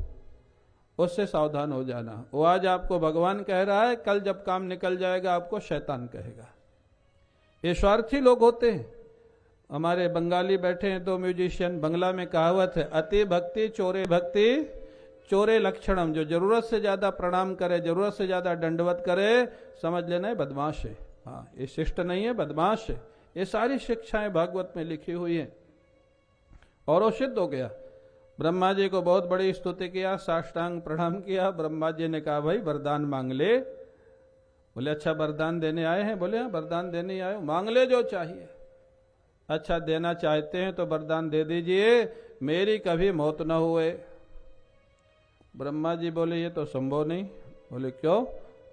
उससे सावधान हो जाना। वो आज आपको भगवान कह रहा है, कल जब काम निकल जाएगा आपको शैतान कहेगा। ये स्वार्थी लोग होते हैं। हमारे बंगाली बैठे हैं दो म्यूजिशियन, बंगला में कहावत है, अति भक्ति चोरे भक्ति चोरे लक्षणम। जो जरूरत से ज्यादा प्रणाम करे, जरूरत से ज्यादा दंडवत करे, समझ लेना है बदमाश है। हाँ, ये शिष्ट नहीं है, बदमाश है। ये सारी शिक्षाएं भागवत में लिखी हुई हैं और वो सिद्ध हो गया। ब्रह्मा जी को बहुत बड़ी स्तुति किया, साष्टांग प्रणाम किया। ब्रह्मा जी ने कहा भाई वरदान मांग ले। बोले अच्छा वरदान देने आए हैं? बोले हाँ वरदान देने आए, मांग ले जो चाहिए। अच्छा देना चाहते हैं तो वरदान दे दीजिए, मेरी कभी मौत न हुए। ब्रह्मा जी बोले ये तो संभव नहीं। बोले क्यों?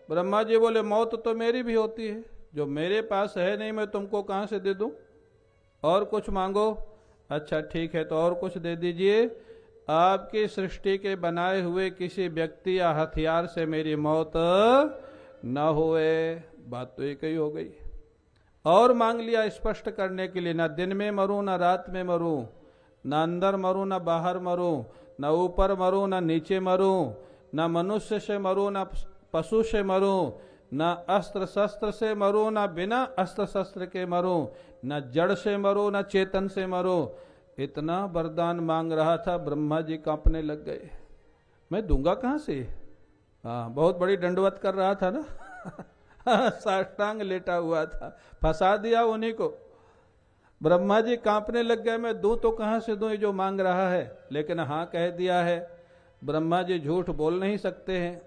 ब्रह्मा जी बोले मौत तो मेरी भी होती है, जो मेरे पास है नहीं मैं तुमको कहां से दे दूं? और कुछ मांगो। अच्छा ठीक है, तो और कुछ दे दीजिए। आपकी सृष्टि के बनाए हुए किसी व्यक्ति या हथियार से मेरी मौत न होए। बात तो एक ही हो गई। और मांग लिया स्पष्ट करने के लिए, ना दिन में मरूं ना रात में मरूं, ना अंदर मरूं ना बाहर मरूं, ना ऊपर मरूं ना नीचे मरूं, ना मनुष्य से मरूं ना पशु से मरूं, ना अस्त्र शस्त्र से मरूं ना बिना अस्त्र शस्त्र के मरूं, ना जड़ से मरूं ना चेतन से मरूं। इतना वरदान मांग रहा था, ब्रह्मा जी कांपने लग गए। मैं दूंगा कहां से? हाँ, बहुत बड़ी दंडवत कर रहा था ना। साष्टांग लेटा हुआ था, फंसा दिया उन्हीं को। ब्रह्मा जी कांपने लग गए, मैं दूं तो कहां से दूं ये जो मांग रहा है। लेकिन हाँ कह दिया है। ब्रह्मा जी झूठ बोल नहीं सकते हैं।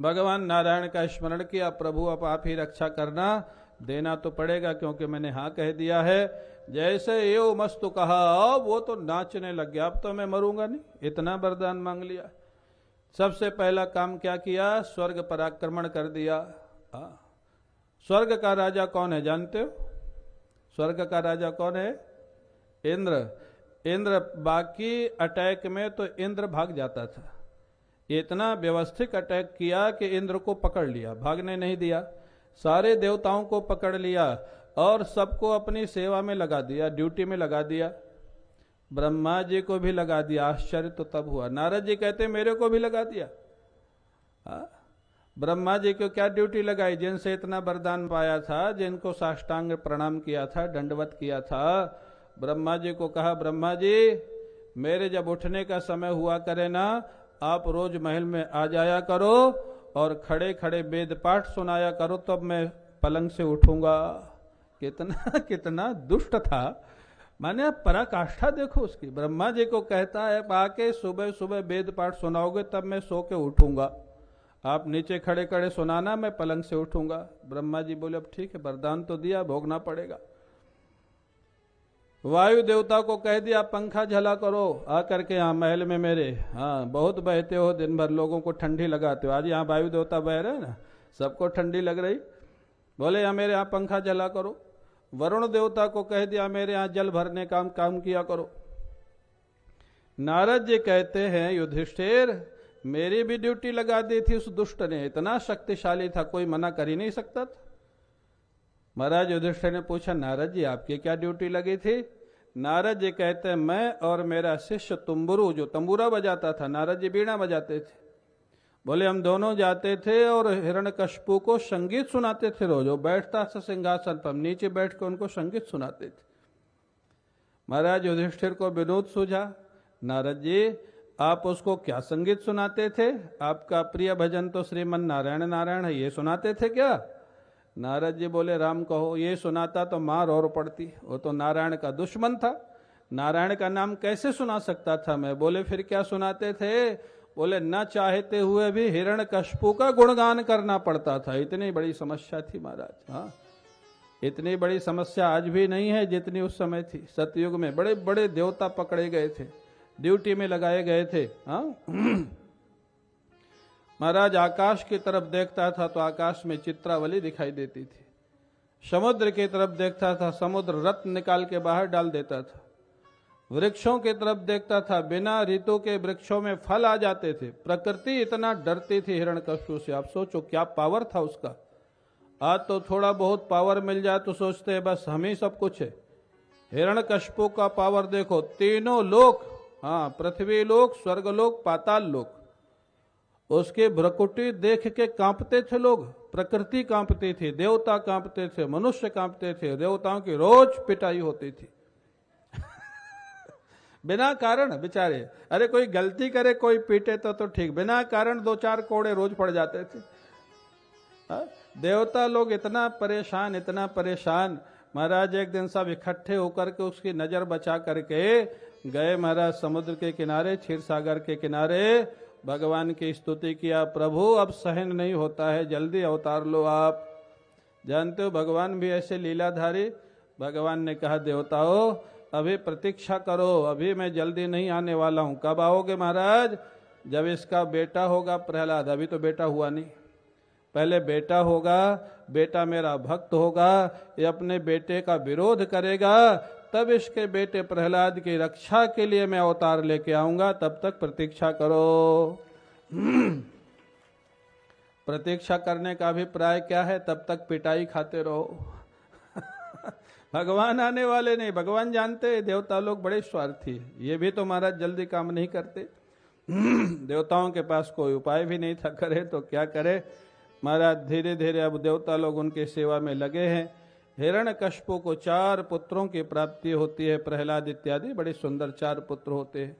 भगवान नारायण का स्मरण किया, प्रभु अब आप ही रक्षा करना, देना तो पड़ेगा क्योंकि मैंने हाँ कह दिया है। जैसे यो मस्तु कहा, अब वो तो नाचने लग गया, अब तो मैं मरूंगा नहीं, इतना वरदान मांग लिया। सबसे पहला काम क्या किया? स्वर्ग पर आक्रमण कर दिया। स्वर्ग का राजा कौन है जानते हो? स्वर्ग का राजा कौन है? इंद्र। इंद्र बाकी अटैक में तो इंद्र भाग जाता था, इतना व्यवस्थित अटैक किया कि इंद्र को पकड़ लिया, भागने नहीं दिया। सारे देवताओं को पकड़ लिया और सबको अपनी सेवा में लगा दिया, ड्यूटी में लगा दिया। ब्रह्मा जी को भी लगा दिया। आश्चर्य तो तब हुआ। नारद जी कहते मेरे को भी लगा दिया। ब्रह्मा जी को क्या ड्यूटी लगाई? जिनसे इतना वरदान पाया था, जिनको साष्टांग प्रणाम किया था, दंडवत किया था, ब्रह्मा जी को कहा ब्रह्मा जी मेरे जब उठने का समय हुआ करे ना, आप रोज महल में आ जाया करो और खड़े खड़े वेद पाठ सुनाया करो, तब मैं पलंग से उठूंगा। कितना कितना दुष्ट था। माने आप पराकाष्ठा देखो उसकी। ब्रह्मा जी को कहता है आके सुबह सुबह वेद पाठ सुनाओगे तब मैं सो के उठूंगा, आप नीचे खड़े खड़े सुनाना, मैं पलंग से उठूंगा। ब्रह्मा जी बोले अब ठीक है, वरदान तो दिया, भोगना पड़ेगा। वायु देवता को कह दिया पंखा झला करो, आकर के यहाँ महल में मेरे, हाँ बहुत बहते हो, दिन भर लोगों को ठंडी लगाते हो। आज यहाँ वायु देवता बह रहे हैं ना, सबको ठंडी लग रही, बोले यहाँ मेरे यहाँ पंखा झला करो। वरुण देवता को कह दिया मेरे यहाँ जल भरने का काम किया करो। नारद जी कहते हैं युधिष्ठिर मेरी भी ड्यूटी लगा दी थी उस दुष्ट ने, इतना शक्तिशाली था कोई मना कर ही नहीं सकता था। महाराज युधिष्ठिर ने पूछा नारद जी आपकी क्या ड्यूटी लगी थी? नारद जी कहते हैं मैं और मेरा शिष्य तुम्बुरु जो तंबूरा बजाता था, नारद जी बीड़ा बजाते थे, बोले हम दोनों जाते थे और हिरण्यकश्यपु को संगीत सुनाते थे। रोज वो बैठता था सिंहासन पर, नीचे बैठ कर उनको संगीत सुनाते थे। महाराज युधिष्ठिर को विनोद सूझा, नारद जी आप उसको क्या संगीत सुनाते थे? आपका प्रिय भजन तो श्रीमन नारायण नारायण है, ये सुनाते थे क्या? नारद जी बोले राम कहो ये सुनाता तो मार और पड़ती, वो तो नारायण का दुश्मन था, नारायण का नाम कैसे सुना सकता था मैं? बोले फिर क्या सुनाते थे? बोले न चाहते हुए भी हिरण्यकश्यपु का गुणगान करना पड़ता था। इतनी बड़ी समस्या थी महाराज। हाँ इतनी बड़ी समस्या आज भी नहीं है जितनी उस समय थी। सतयुग में बड़े बड़े देवता पकड़े गए थे, ड्यूटी में लगाए गए थे। हाँ महाराज आकाश की तरफ देखता था तो आकाश में चित्रावली दिखाई देती थी, समुद्र की तरफ देखता था समुद्र रत्न निकाल के बाहर डाल देता था, वृक्षों की तरफ देखता था बिना ऋतु के वृक्षों में फल आ जाते थे। प्रकृति इतना डरती थी हिरण्यकश्यपु से, आप सोचो क्या पावर था उसका। आज तो थोड़ा बहुत पावर मिल जाए तो सोचते हैं बस हम ही सब कुछ है। हिरण्यकश्यपु का पावर देखो, तीनों लोक, हाँ पृथ्वी लोक, स्वर्ग लोक, पाताल लोक, उसके भ्रकुटी देख के कांपते थे लोग। प्रकृति कांपती थी, देवता कांपते थे, मनुष्य कांपते थे, देवताओं की रोज पिटाई होती थी बिना कारण बेचारे। अरे कोई गलती करे कोई पीटे तो ठीक, बिना कारण दो चार कोड़े रोज पड़ जाते थे। देवता लोग इतना परेशान, इतना परेशान। महाराज एक दिन सब इकट्ठे होकर के उसकी नजर बचा करके गए महाराज समुद्र के किनारे, क्षीर सागर के किनारे, भगवान की स्तुति किया, प्रभु अब सहन नहीं होता है, जल्दी अवतार लो आप। जानते हो भगवान भी ऐसे लीलाधारी। भगवान ने कहा देवताओं अभी प्रतीक्षा करो, अभी मैं जल्दी नहीं आने वाला हूं। कब आओगे महाराज? जब इसका बेटा होगा प्रहलाद। अभी तो बेटा हुआ नहीं, पहले बेटा होगा, बेटा मेरा भक्त होगा, ये अपने बेटे का विरोध करेगा, तब इसके बेटे प्रहलाद की रक्षा के लिए मैं अवतार लेके आऊंगा, तब तक प्रतीक्षा करो। प्रतीक्षा करने का अभिप्राय क्या है? तब तक पिटाई खाते रहो भगवान आने वाले नहीं। भगवान जानते देवता लोग बड़े स्वार्थी, ये भी तो महाराज जल्दी काम नहीं करते देवताओं के पास कोई उपाय भी नहीं था, करे तो क्या करे। महाराज धीरे धीरे अब देवता लोग उनकी सेवा में लगे हैं। हिरण्यकश्यपु को 4 पुत्रों की प्राप्ति होती है, प्रहलाद इत्यादि बड़े सुंदर 4 पुत्र होते हैं।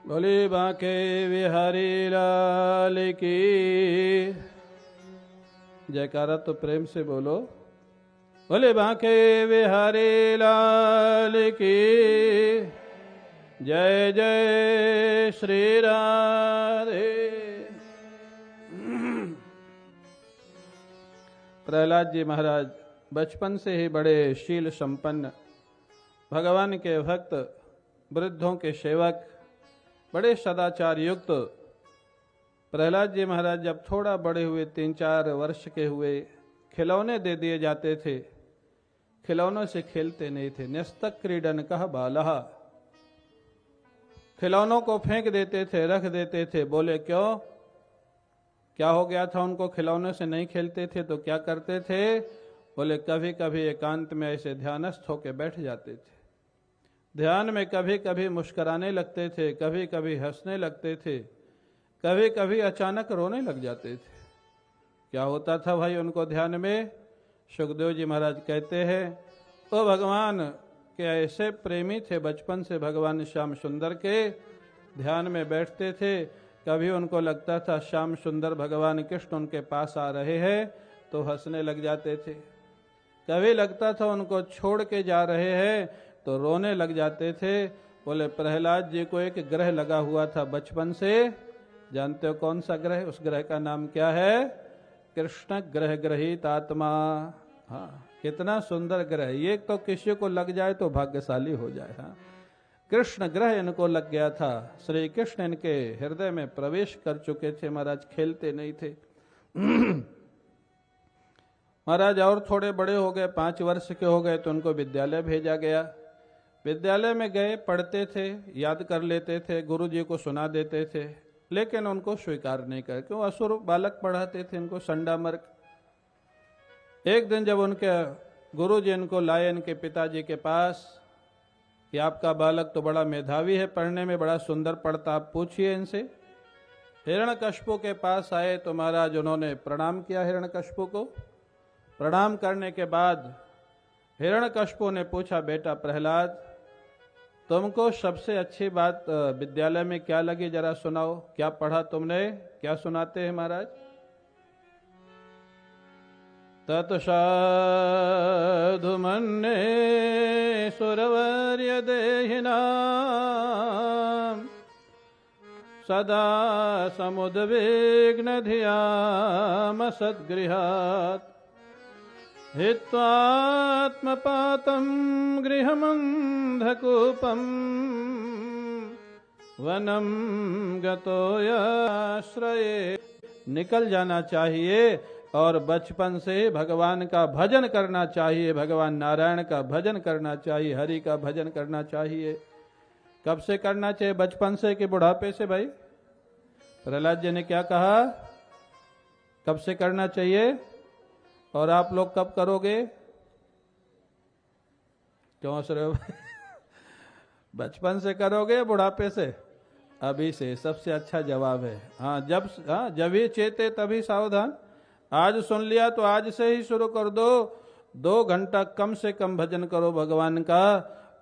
बोले बांके बिहारी लाल की जयकारा तो प्रेम से बोलो। बोले बांके बिहारी लाल की जय जय श्री राधे। प्रहलाद जी महाराज बचपन से ही बड़े शील संपन्न, भगवान के भक्त, वृद्धों के सेवक, बड़े सदाचार युक्त। प्रहलाद जी महाराज जब थोड़ा बड़े हुए, 3-4 वर्ष के हुए, खिलौने दे दिए जाते थे, खिलौनों से खेलते नहीं थे। न्यस्तक क्रीडन कह बालहा, खिलौनों को फेंक देते थे, रख देते थे। बोले क्यों, क्या हो गया था उनको, खिलौनों से नहीं खेलते थे तो क्या करते थे? बोले कभी कभी एकांत में ऐसे ध्यानस्थ होकर बैठ जाते थे, ध्यान में कभी कभी मुस्कुराने लगते थे, कभी कभी हंसने लगते थे, कभी कभी अचानक रोने लग जाते थे। क्या होता था भाई उनको ध्यान में? सुखदेव जी महाराज कहते हैं ओ भगवान के ऐसे प्रेमी थे बचपन से, भगवान श्याम सुंदर के ध्यान में बैठते थे। कभी उनको लगता था श्याम सुंदर भगवान कृष्ण उनके पास आ रहे हैं तो हंसने लग जाते थे, कभी लगता था उनको छोड़ के जा रहे हैं तो रोने लग जाते थे। बोले प्रहलाद जी को एक ग्रह लगा हुआ था बचपन से, जानते हो कौन सा ग्रह? उस ग्रह का नाम क्या है? कृष्ण ग्रह ग्रहित आत्मा। हाँ, कितना सुंदर ग्रह, ये तो किसी को लग जाए तो भाग्यशाली हो जाए। हाँ, कृष्ण ग्रह इनको लग गया था, श्री कृष्ण इनके हृदय में प्रवेश कर चुके थे। महाराज खेलते नहीं थे। महाराज और थोड़े बड़े हो गए, 5 वर्ष के हो गए तो उनको विद्यालय भेजा गया। विद्यालय में गए, पढ़ते थे, याद कर लेते थे, गुरु जी को सुना देते थे, लेकिन उनको स्वीकार नहीं कर, क्यों? असुर बालक पढ़ाते थे इनको, संडा मर्क। एक दिन जब उनके गुरु जी इनको लाए इनके पिताजी के पास कि आपका बालक तो बड़ा मेधावी है, पढ़ने में बड़ा सुंदर पढ़ता, आप पूछिए इनसे। हिरण्यकश्यप के पास आए तो महाराज उन्होंने प्रणाम किया हिरण्यकश्यप को। प्रणाम करने के बाद हिरण्यकश्यप ने पूछा, बेटा प्रहलाद तुमको सबसे अच्छी बात विद्यालय में क्या लगी, जरा सुनाओ, क्या पढ़ा तुमने, क्या सुनाते हैं महाराज? तत्साधु मन्ये सुरवर्य देहिनां सदा समुद्विग्न धियाम सद्गृहात् हित्वात्मपातं गृहमन्धकूपं वनं गतो याश्रये। निकल जाना चाहिए और बचपन से भगवान का भजन करना चाहिए, भगवान नारायण का भजन करना चाहिए, हरि का भजन करना चाहिए। कब से करना चाहिए? बचपन से कि बुढ़ापे से? भाई प्रहलाद जी ने क्या कहा, कब से करना चाहिए? और आप लोग कब करोगे? क्यों हंस रहे हो? बचपन से करोगे, बुढ़ापे से? अभी से सबसे अच्छा जवाब है। हाँ, जब ही चेते तभी सावधान। आज सुन लिया तो आज से ही शुरू कर दो। 2 घंटा कम से कम भजन करो भगवान का।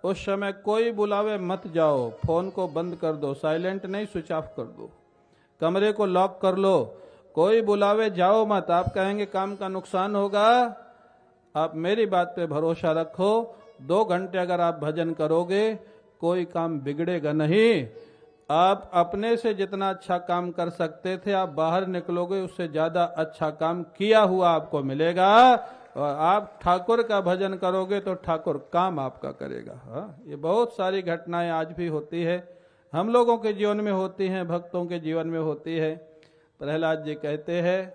उस समय कोई बुलावे मत जाओ, फोन को बंद कर दो, साइलेंट नहीं, स्विच ऑफ कर दो, कमरे को लॉक कर लो, कोई बुलावे जाओ मत। आप कहेंगे काम का नुकसान होगा, आप मेरी बात पे भरोसा रखो। 2 घंटे अगर आप भजन करोगे कोई काम बिगड़ेगा नहीं। आप अपने से जितना अच्छा काम कर सकते थे, आप बाहर निकलोगे उससे ज्यादा अच्छा काम किया हुआ आपको मिलेगा। और आप ठाकुर का भजन करोगे तो ठाकुर काम आपका करेगा। हाँ, ये बहुत सारी घटनाएं आज भी होती है, हम लोगों के जीवन में होती हैं, भक्तों के जीवन में होती है। प्रहलाद जी कहते हैं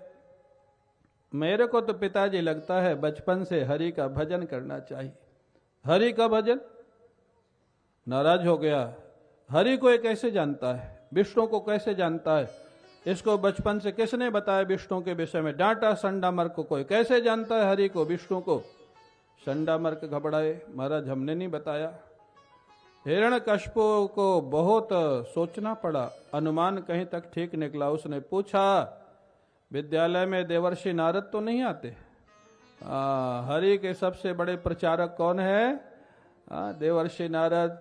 मेरे को तो पिताजी लगता है बचपन से हरि का भजन करना चाहिए। हरि का भजन? नाराज हो गया। हरि को ये कैसे जानता है, विष्णु को कैसे जानता है? इसको बचपन से किसने बताया विष्णु के विषय में? डांटा संडामर्क को, कोई कैसे जानता है हरि को, विष्णु को? संडामर्क घबराए, महाराज हमने नहीं बताया। हिरण्यकश्यप को बहुत सोचना पड़ा, अनुमान कहीं तक ठीक निकला। उसने पूछा विद्यालय में देवर्षि नारद तो नहीं आते? हरि के सबसे बड़े प्रचारक कौन है? देवर्षि नारद।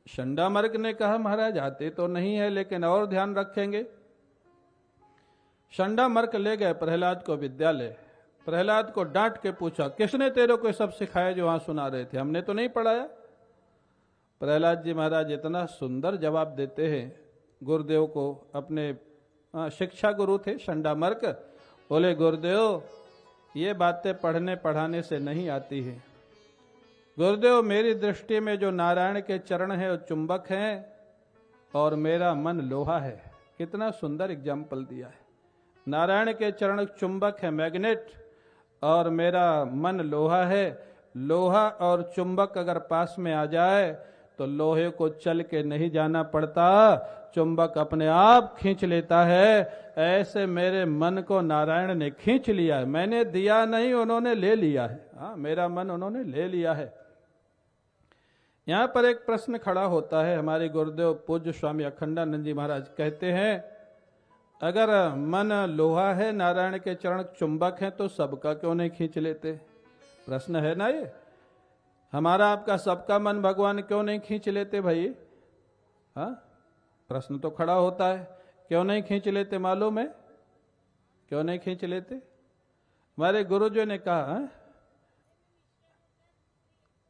संडामर्क ने कहा महाराज आते तो नहीं है, लेकिन और ध्यान रखेंगे। संडामर्क ले गए प्रहलाद को विद्यालय। प्रहलाद को डांट के पूछा किसने तेरे को सब सिखाया जो वहां सुना रहे थे? हमने तो नहीं पढ़ाया। प्रहलाद जी महाराज इतना सुंदर जवाब देते हैं गुरुदेव को। अपने शिक्षा गुरु थे संडामर्क। बोले गुरुदेव ये बातें पढ़ने पढ़ाने से नहीं आती है। गुरुदेव, मेरी दृष्टि में जो नारायण के चरण है वो चुंबक हैं और मेरा मन लोहा है। कितना सुंदर एग्जाम्पल दिया है। नारायण के चरण चुंबक है, मैग्नेट, और मेरा मन लोहा है। लोहा और चुंबक अगर पास में आ जाए तो लोहे को चल के नहीं जाना पड़ता, चुंबक अपने आप खींच लेता है। ऐसे मेरे मन को नारायण ने खींच लिया है। मैंने दिया नहीं, उन्होंने ले लिया है। हाँ, मेरा मन उन्होंने ले लिया है। यहां पर एक प्रश्न खड़ा होता है। हमारे गुरुदेव पूज्य स्वामी अखंडानंद जी महाराज कहते हैं, अगर मन लोहा है, नारायण के चरण चुंबक हैं, तो सबका क्यों नहीं खींच लेते? प्रश्न है ना ये। हमारा आपका सबका मन भगवान क्यों नहीं खींच लेते भाई? हाँ, प्रश्न तो खड़ा होता है। क्यों नहीं खींच लेते मालूम है? क्यों नहीं खींच लेते? हमारे गुरुजी ने कहा,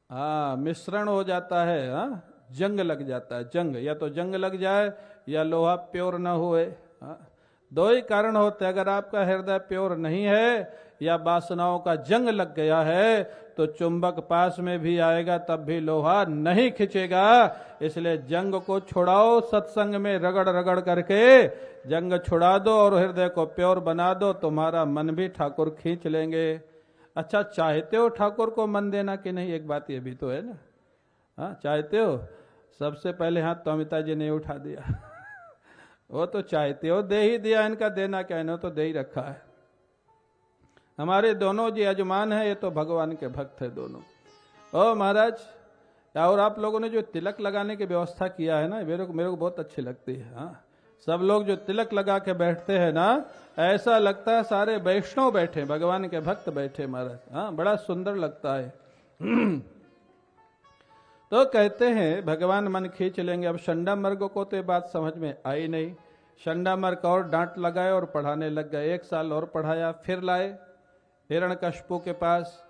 हाँ, मिश्रण हो जाता है। हाँ, जंग लग जाता है। जंग, या तो जंग लग जाए या लोहा प्योर ना हुए। हाँ, दो ही कारण होते हैं। अगर आपका हृदय प्योर नहीं है या वासनाओं का जंग लग गया है तो चुंबक पास में भी आएगा तब भी लोहा नहीं खींचेगा। इसलिए जंग को छुड़ाओ, सत्संग में रगड़ रगड़ करके जंग छुड़ा दो और हृदय को प्योर बना दो, तुम्हारा मन भी ठाकुर खींच लेंगे। अच्छा, चाहते हो ठाकुर को मन देना कि नहीं? एक बात ये भी तो है ना। हाँ, चाहते हो? सबसे पहले हाथ तो अमिता जी ने उठा दिया। वो तो चाहते हो, दे ही दिया। इनका देना क्या, इन्होंने तो दे ही रखा है। हमारे दोनों जी यजमान है, ये तो भगवान के भक्त है दोनों। ओ महाराज, और आप लोगों ने जो तिलक लगाने की व्यवस्था किया है ना, मेरे को बहुत अच्छी लगती है। हाँ, सब लोग जो तिलक लगा के बैठते हैं ना, ऐसा लगता है सारे वैष्णव बैठे, भगवान के भक्त बैठे महाराज। हाँ, बड़ा सुंदर लगता है। तो कहते हैं भगवान मन खींच लेंगे। अब शंडा मर्ग को तो ये बात समझ में आई नहीं। शंडा मर्ग और डांट लगाए और पढ़ाने लग गए। 1 साल और पढ़ाया, फिर लाए हिरण्यकश्यप के पास।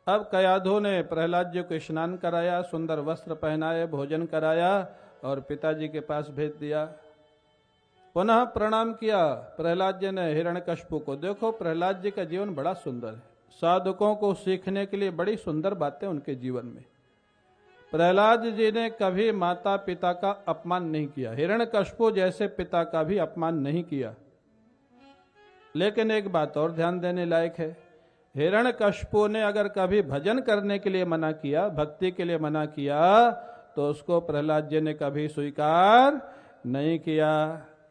अब कयाधु ने प्रहलाद जी को स्नान कराया, सुंदर वस्त्र पहनाए, भोजन कराया और पिताजी के पास भेज दिया। पुनः प्रणाम किया प्रहलाद जी ने हिरण्यकश्यप को। देखो, प्रहलाद जी का जीवन बड़ा सुंदर है। साधकों को सीखने के लिए बड़ी सुंदर बातें उनके जीवन में। प्रहलाद जी ने कभी माता पिता का अपमान नहीं किया, हिरण्यकश्यप जैसे पिता का भी अपमान नहीं किया। लेकिन एक बात और ध्यान देने लायक है, हिरण्यकश्यप ने अगर कभी भजन करने के लिए मना किया, भक्ति के लिए मना किया, तो उसको प्रहलाद जी ने कभी स्वीकार नहीं किया,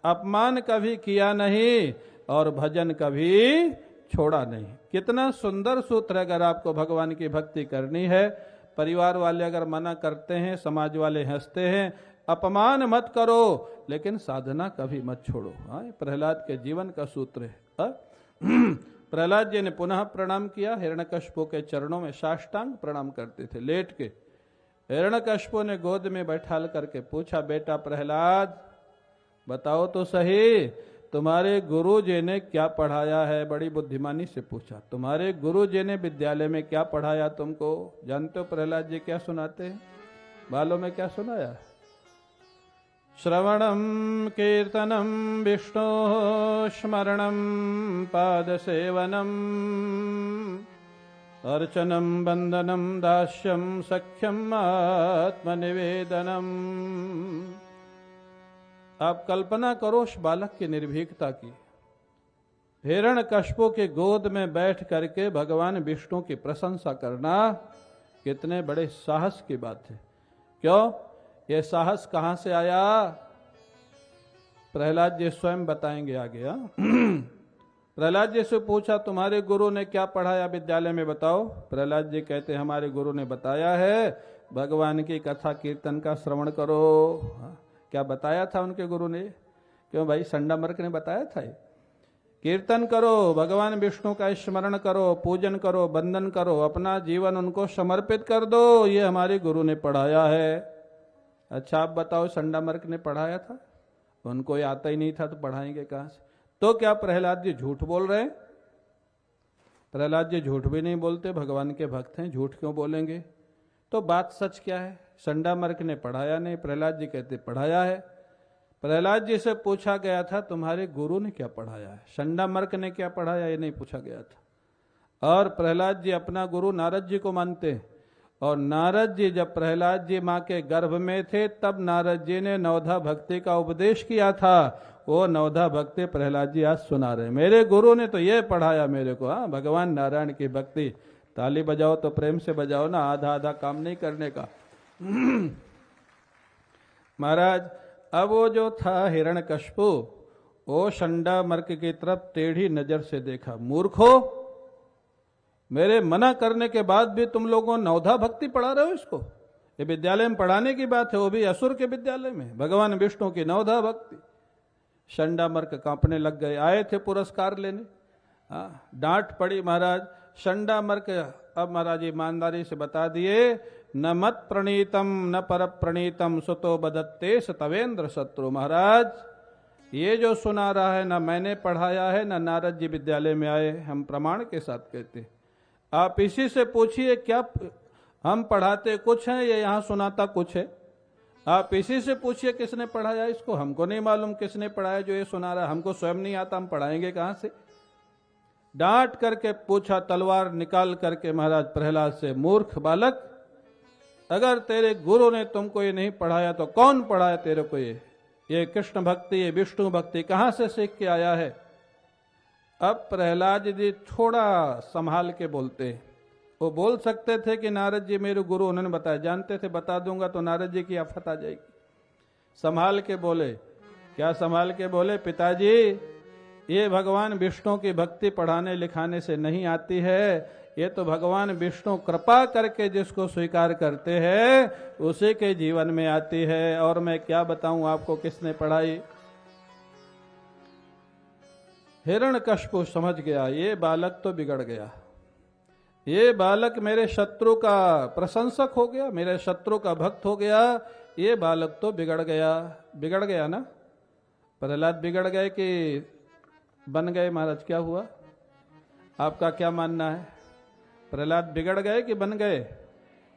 अपमान कभी किया नहीं और भजन कभी छोड़ा नहीं। कितना सुंदर सूत्र है। अगर आपको भगवान की भक्ति करनी है, परिवार वाले अगर मना करते हैं, समाज वाले हंसते हैं, अपमान मत करो लेकिन साधना कभी मत छोड़ो। हाँ, प्रहलाद के जीवन का सूत्र है। प्रहलाद जी ने पुनः प्रणाम किया। हिरण्यकश्यप के चरणों में साष्टांग प्रणाम करते थे लेट के। हिरण्यकश्यप ने गोद में बैठाल करके पूछा, बेटा प्रहलाद बताओ तो सही, तुम्हारे गुरु जी ने क्या पढ़ाया है? बड़ी बुद्धिमानी से पूछा, तुम्हारे गुरु जी ने विद्यालय में क्या पढ़ाया तुमको? जानते हो प्रहलाद जी क्या सुनाते हैं? बालों में क्या सुनाया? श्रवणम कीर्तनम विष्णु स्मरणम पाद सेवनम अर्चनम बंदनम दास्यम सख्यम आत्मनिवेदनम। आप कल्पना करो उस बालक की निर्भीकता की। हिरण्यकश्यप के गोद में बैठ करके भगवान विष्णु की प्रशंसा करना कितने बड़े साहस की बात है। क्यों? यह साहस कहां से आया? प्रहलाद जी स्वयं बताएंगे आगे। प्रहलाद जी से पूछा, तुम्हारे गुरु ने क्या पढ़ाया विद्यालय में बताओ? प्रहलाद जी कहते, हमारे गुरु ने बताया है भगवान की कथा कीर्तन का श्रवण करो। क्या बताया था उनके गुरु ने? क्यों भाई, संडा मर्क ने बताया था? कीर्तन करो, भगवान विष्णु का स्मरण करो, पूजन करो, बंदन करो, अपना जीवन उनको समर्पित कर दो, ये हमारे गुरु ने पढ़ाया है। अच्छा आप बताओ, संडा मर्क ने पढ़ाया था? उनको ये आता ही नहीं था तो पढ़ाएंगे कहां से? तो क्या प्रहलाद जी झूठ बोल रहे हैं? प्रहलाद जी झूठ भी नहीं बोलते, भगवान के भक्त हैं, झूठ क्यों बोलेंगे? तो बात सच क्या है? संडा मर्क ने पढ़ाया नहीं, प्रहलाद जी कहते पढ़ाया है। प्रहलाद जी से पूछा गया था तुम्हारे गुरु ने क्या पढ़ाया है, संडा मर्क ने क्या पढ़ाया, ये नहीं पूछा गया था। और प्रहलाद जी अपना गुरु नारद जी को मानते हैं। और नारद जी जब प्रहलाद जी माँ के गर्भ में थे तब नारद जी ने नवधा भक्ति का उपदेश किया था। वो नवधा भक्ति प्रहलाद जी आज सुना रहे। मेरे गुरु ने तो ये पढ़ाया मेरे को, हाँ, भगवान नारायण की भक्ति। ताली बजाओ तो प्रेम से बजाओ ना, आधा आधा काम नहीं करने का। महाराज अब वो जो था हिरण्यकश्यपु, वो शंडा मर्क की तरफ टेढ़ी नजर से देखा। मूर्खो, मेरे मना करने के बाद भी तुम लोगों नवधा भक्ति पढ़ा रहे हो इसको? ये विद्यालय में पढ़ाने की बात है, वो भी असुर के विद्यालय में, भगवान विष्णु की नवधा भक्ति। शंडा मर्क कांपने लग गए, आए थे पुरस्कार लेने, डांट पड़ी महाराज। शंडा मर्क अब महाराज ईमानदारी से बता दिए, न मत प्रणीतम न पर प्रणीतम सुतो बदत्ते तवेंद्र शत्रु। महाराज ये जो सुना रहा है ना मैंने पढ़ाया है ना नारद जी विद्यालय में आए, हम प्रमाण के साथ कहते। आप इसी से पूछिए, क्या हम पढ़ाते कुछ हैं या यहाँ सुनाता कुछ है? आप इसी से पूछिए किसने पढ़ाया इसको। हमको नहीं मालूम किसने पढ़ाया जो ये सुना रहा, हमको स्वयं नहीं आता, हम पढ़ाएंगे कहाँ से? डांट करके पूछा, तलवार निकाल करके महाराज प्रहलाद से, मूर्ख बालक, अगर तेरे गुरु ने तुमको ये नहीं पढ़ाया तो कौन पढ़ाया तेरे को? ये कृष्ण भक्ति, ये विष्णु भक्ति कहां से सीख के आया है? अब प्रहलाद जी थोड़ा संभाल के बोलते। वो बोल सकते थे कि नारद जी मेरे गुरु, उन्होंने बताया, जानते थे बता दूंगा तो नारद जी की आफत आ जाएगी। संभाल के बोले। क्या संभाल के बोले? पिताजी ये भगवान विष्णु की भक्ति पढ़ाने लिखाने से नहीं आती है, ये तो भगवान विष्णु कृपा करके जिसको स्वीकार करते हैं उसी के जीवन में आती है। और मैं क्या बताऊं आपको किसने पढ़ाई? हिरण्यकश्यप समझ गया, ये बालक तो बिगड़ गया, ये बालक मेरे शत्रु का प्रशंसक हो गया, मेरे शत्रु का भक्त हो गया, ये बालक तो बिगड़ गया। बिगड़ गया ना? प्रहलाद बिगड़ गए कि बन गए? महाराज क्या हुआ? आपका क्या मानना है? प्रहलाद बिगड़ गए कि बन गए?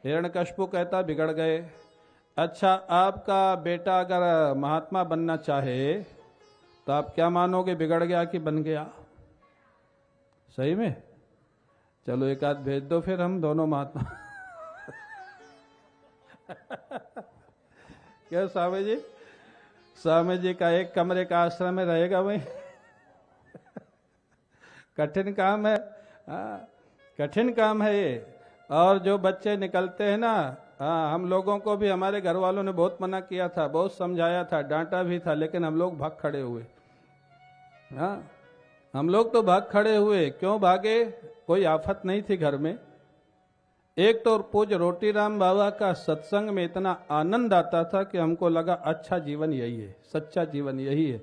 हिरण्यकश्यप कहता बिगड़ गए। अच्छा, आपका बेटा अगर महात्मा बनना चाहे तो आप क्या मानोगे, बिगड़ गया कि बन गया? सही में? चलो एक आध भेज दो फिर हम दोनों महात्मा। क्या स्वामी जी? स्वामी जी का एक कमरे का आश्रम में रहेगा वही। कठिन काम है, कठिन काम है ये। और जो बच्चे निकलते हैं ना, हम लोगों को भी हमारे घर वालों ने बहुत मना किया था, बहुत समझाया था, डांटा भी था, लेकिन हम लोग भाग खड़े हुए। हम लोग तो भाग खड़े हुए। क्यों भागे? कोई आफत नहीं थी घर में। एक तो पूज्य रोटीराम बाबा का सत्संग में इतना आनंद आता था कि हमको लगा अच्छा जीवन यही है, सच्चा जीवन यही है।